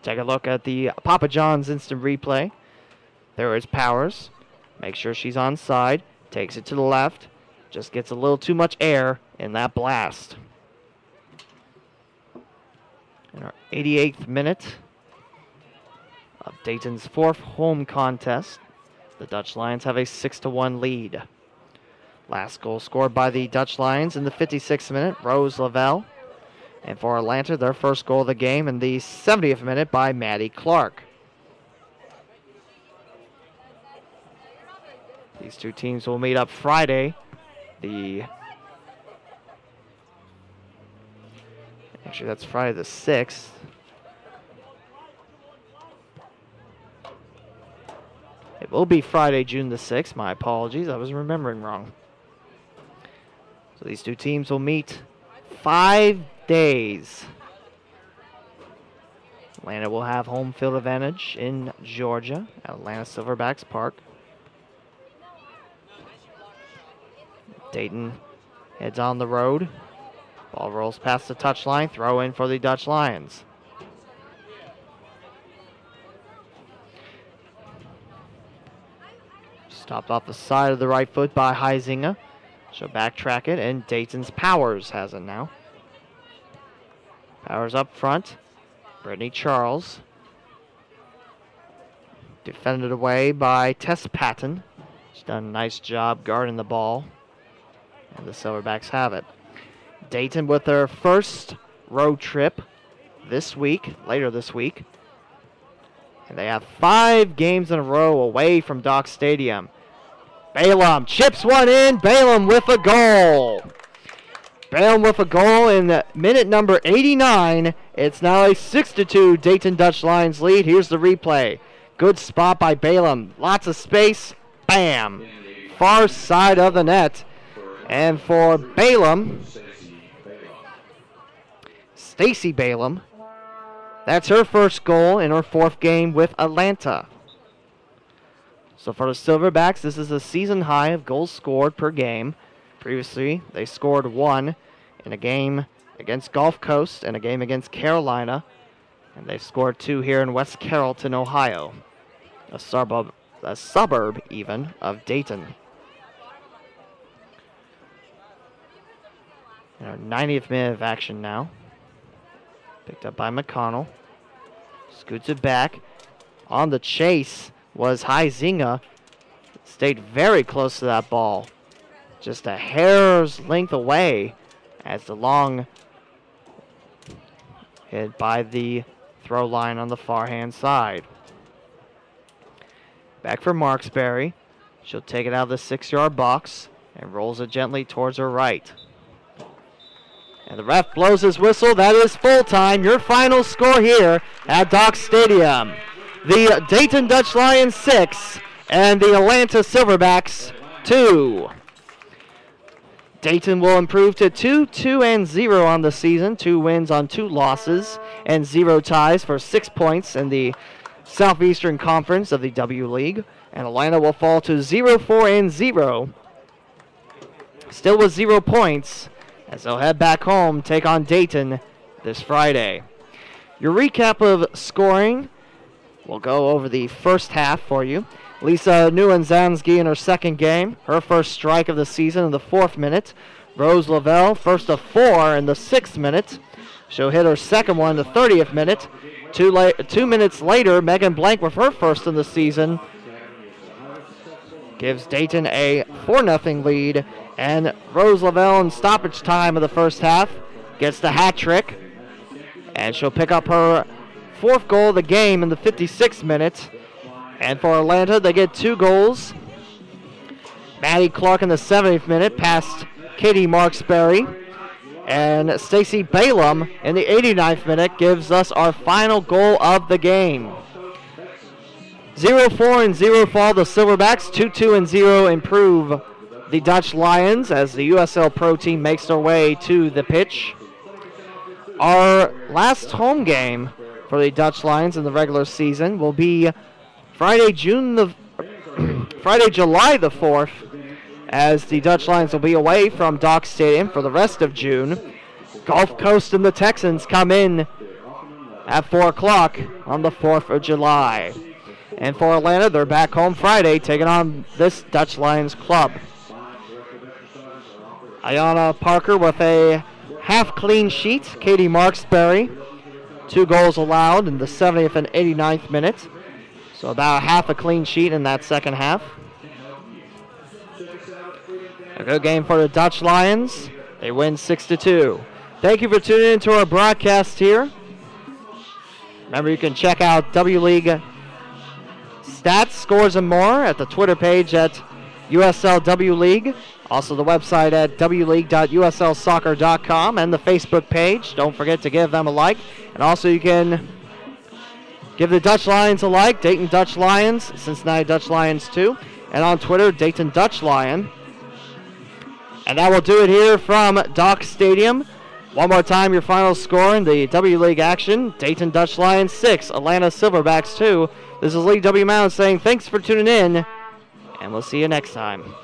Take a look at the Papa John's instant replay. There is Powers. Make sure she's onside. Takes it to the left. Just gets a little too much air in that blast. In our 88th minute of Dayton's 4th home contest, the Dutch Lions have a 6-1 lead. Last goal scored by the Dutch Lions in the 56th minute, Rose Lavelle. And for Atlanta, their first goal of the game in the 70th minute by Maddie Clark. These two teams will meet up Friday Actually, that's Friday the 6th. It will be Friday, June the 6th. My apologies. I was remembering wrong. So these two teams will meet 5 days. Atlanta will have home field advantage in Georgia at Atlanta Silverbacks Park. Dayton heads on the road. Ball rolls past the touchline. Throw in for the Dutch Lions. Stopped off the side of the right foot by Huizinga. She'll backtrack it, and Dayton's Powers has it now. Powers up front. Brittany Charles. Defended away by Tess Patton. She's done a nice job guarding the ball. And the Silverbacks have it. Dayton with their first road trip later this week. And they have 5 games in a row away from Dock Stadium. Balaam chips one in. Balaam with a goal. Balaam with a goal in minute number 89. It's now a 6-2 Dayton Dutch Lions lead. Here's the replay. Good spot by Balaam. Lots of space. Bam. Far side of the net. And for Balaam, Stacy Balaam, that's her first goal in her 4th game with Atlanta. So for the Silverbacks, this is a season high of goals scored per game. Previously, they scored 1 in a game against Gulf Coast and a game against Carolina. And they've scored 2 here in West Carrollton, Ohio, a suburb even of Dayton. In our 90th minute of action now. Picked up by McConnell. Scoots it back. On the chase was Huizinga. Stayed very close to that ball. Just a hair's length away as the long hit by the throw line on the far hand side. Back for Marksberry. She'll take it out of the 6-yard box and rolls it gently towards her right. And the ref blows his whistle. That is full time. Your final score here at Dock Stadium. The Dayton Dutch Lions 6 and the Atlanta Silverbacks 2. Dayton will improve to 2-2-0 on the season. 2 wins on 2 losses and 0 ties for 6 points in the Southeastern Conference of the W League. And Atlanta will fall to 0-4-0. Still with 0 points, as they'll head back home, take on Dayton this Friday. Your recap of scoring, we'll go over the first half for you. Lisa Nguyen-Zanski in her 2nd game, her first strike of the season in the 4th minute. Rose Lavelle, first of 4 in the 6th minute. She'll hit her 2nd one in the 30th minute. 2 minutes later, Megan Blank with her first in the season gives Dayton a 4-0 lead. And Rose Lavelle in stoppage time of the first half gets the hat trick. And she'll pick up her 4th goal of the game in the 56th minute. And for Atlanta, they get 2 goals. Maddie Clark in the 70th minute past Katie Marksberry. And Stacy Balaam in the 89th minute gives us our final goal of the game. 0-4-0 fall the Silverbacks. 2-2-0 improve the Dutch Lions as the USL Pro team makes their way to the pitch. Our last home game for the Dutch Lions in the regular season will be Friday, July the 4th, as the Dutch Lions will be away from Dock Stadium for the rest of June. Gulf Coast and the Texans come in at 4 o'clock on the 4th of July. And for Atlanta, they're back home Friday, taking on this Dutch Lions club. Ayana Parker with a half clean sheet. Katie Marksberry, 2 goals allowed in the 70th and 89th minute. So about half a clean sheet in that second half. A good game for the Dutch Lions. They win 6-2. Thank you for tuning into our broadcast here. Remember, you can check out W League stats, scores, and more at the Twitter page at USLW League. Also the website at wleague.uslsoccer.com and the Facebook page. Don't forget to give them a like. And also you can give the Dutch Lions a like, Dayton Dutch Lions, Cincinnati Dutch Lions too. And on Twitter, Dayton Dutch Lion. And that will do it here from Dock Stadium. One more time, your final score in the W League action. Dayton Dutch Lions 6, Atlanta Silverbacks 2. This is League W Mound saying thanks for tuning in, and we'll see you next time.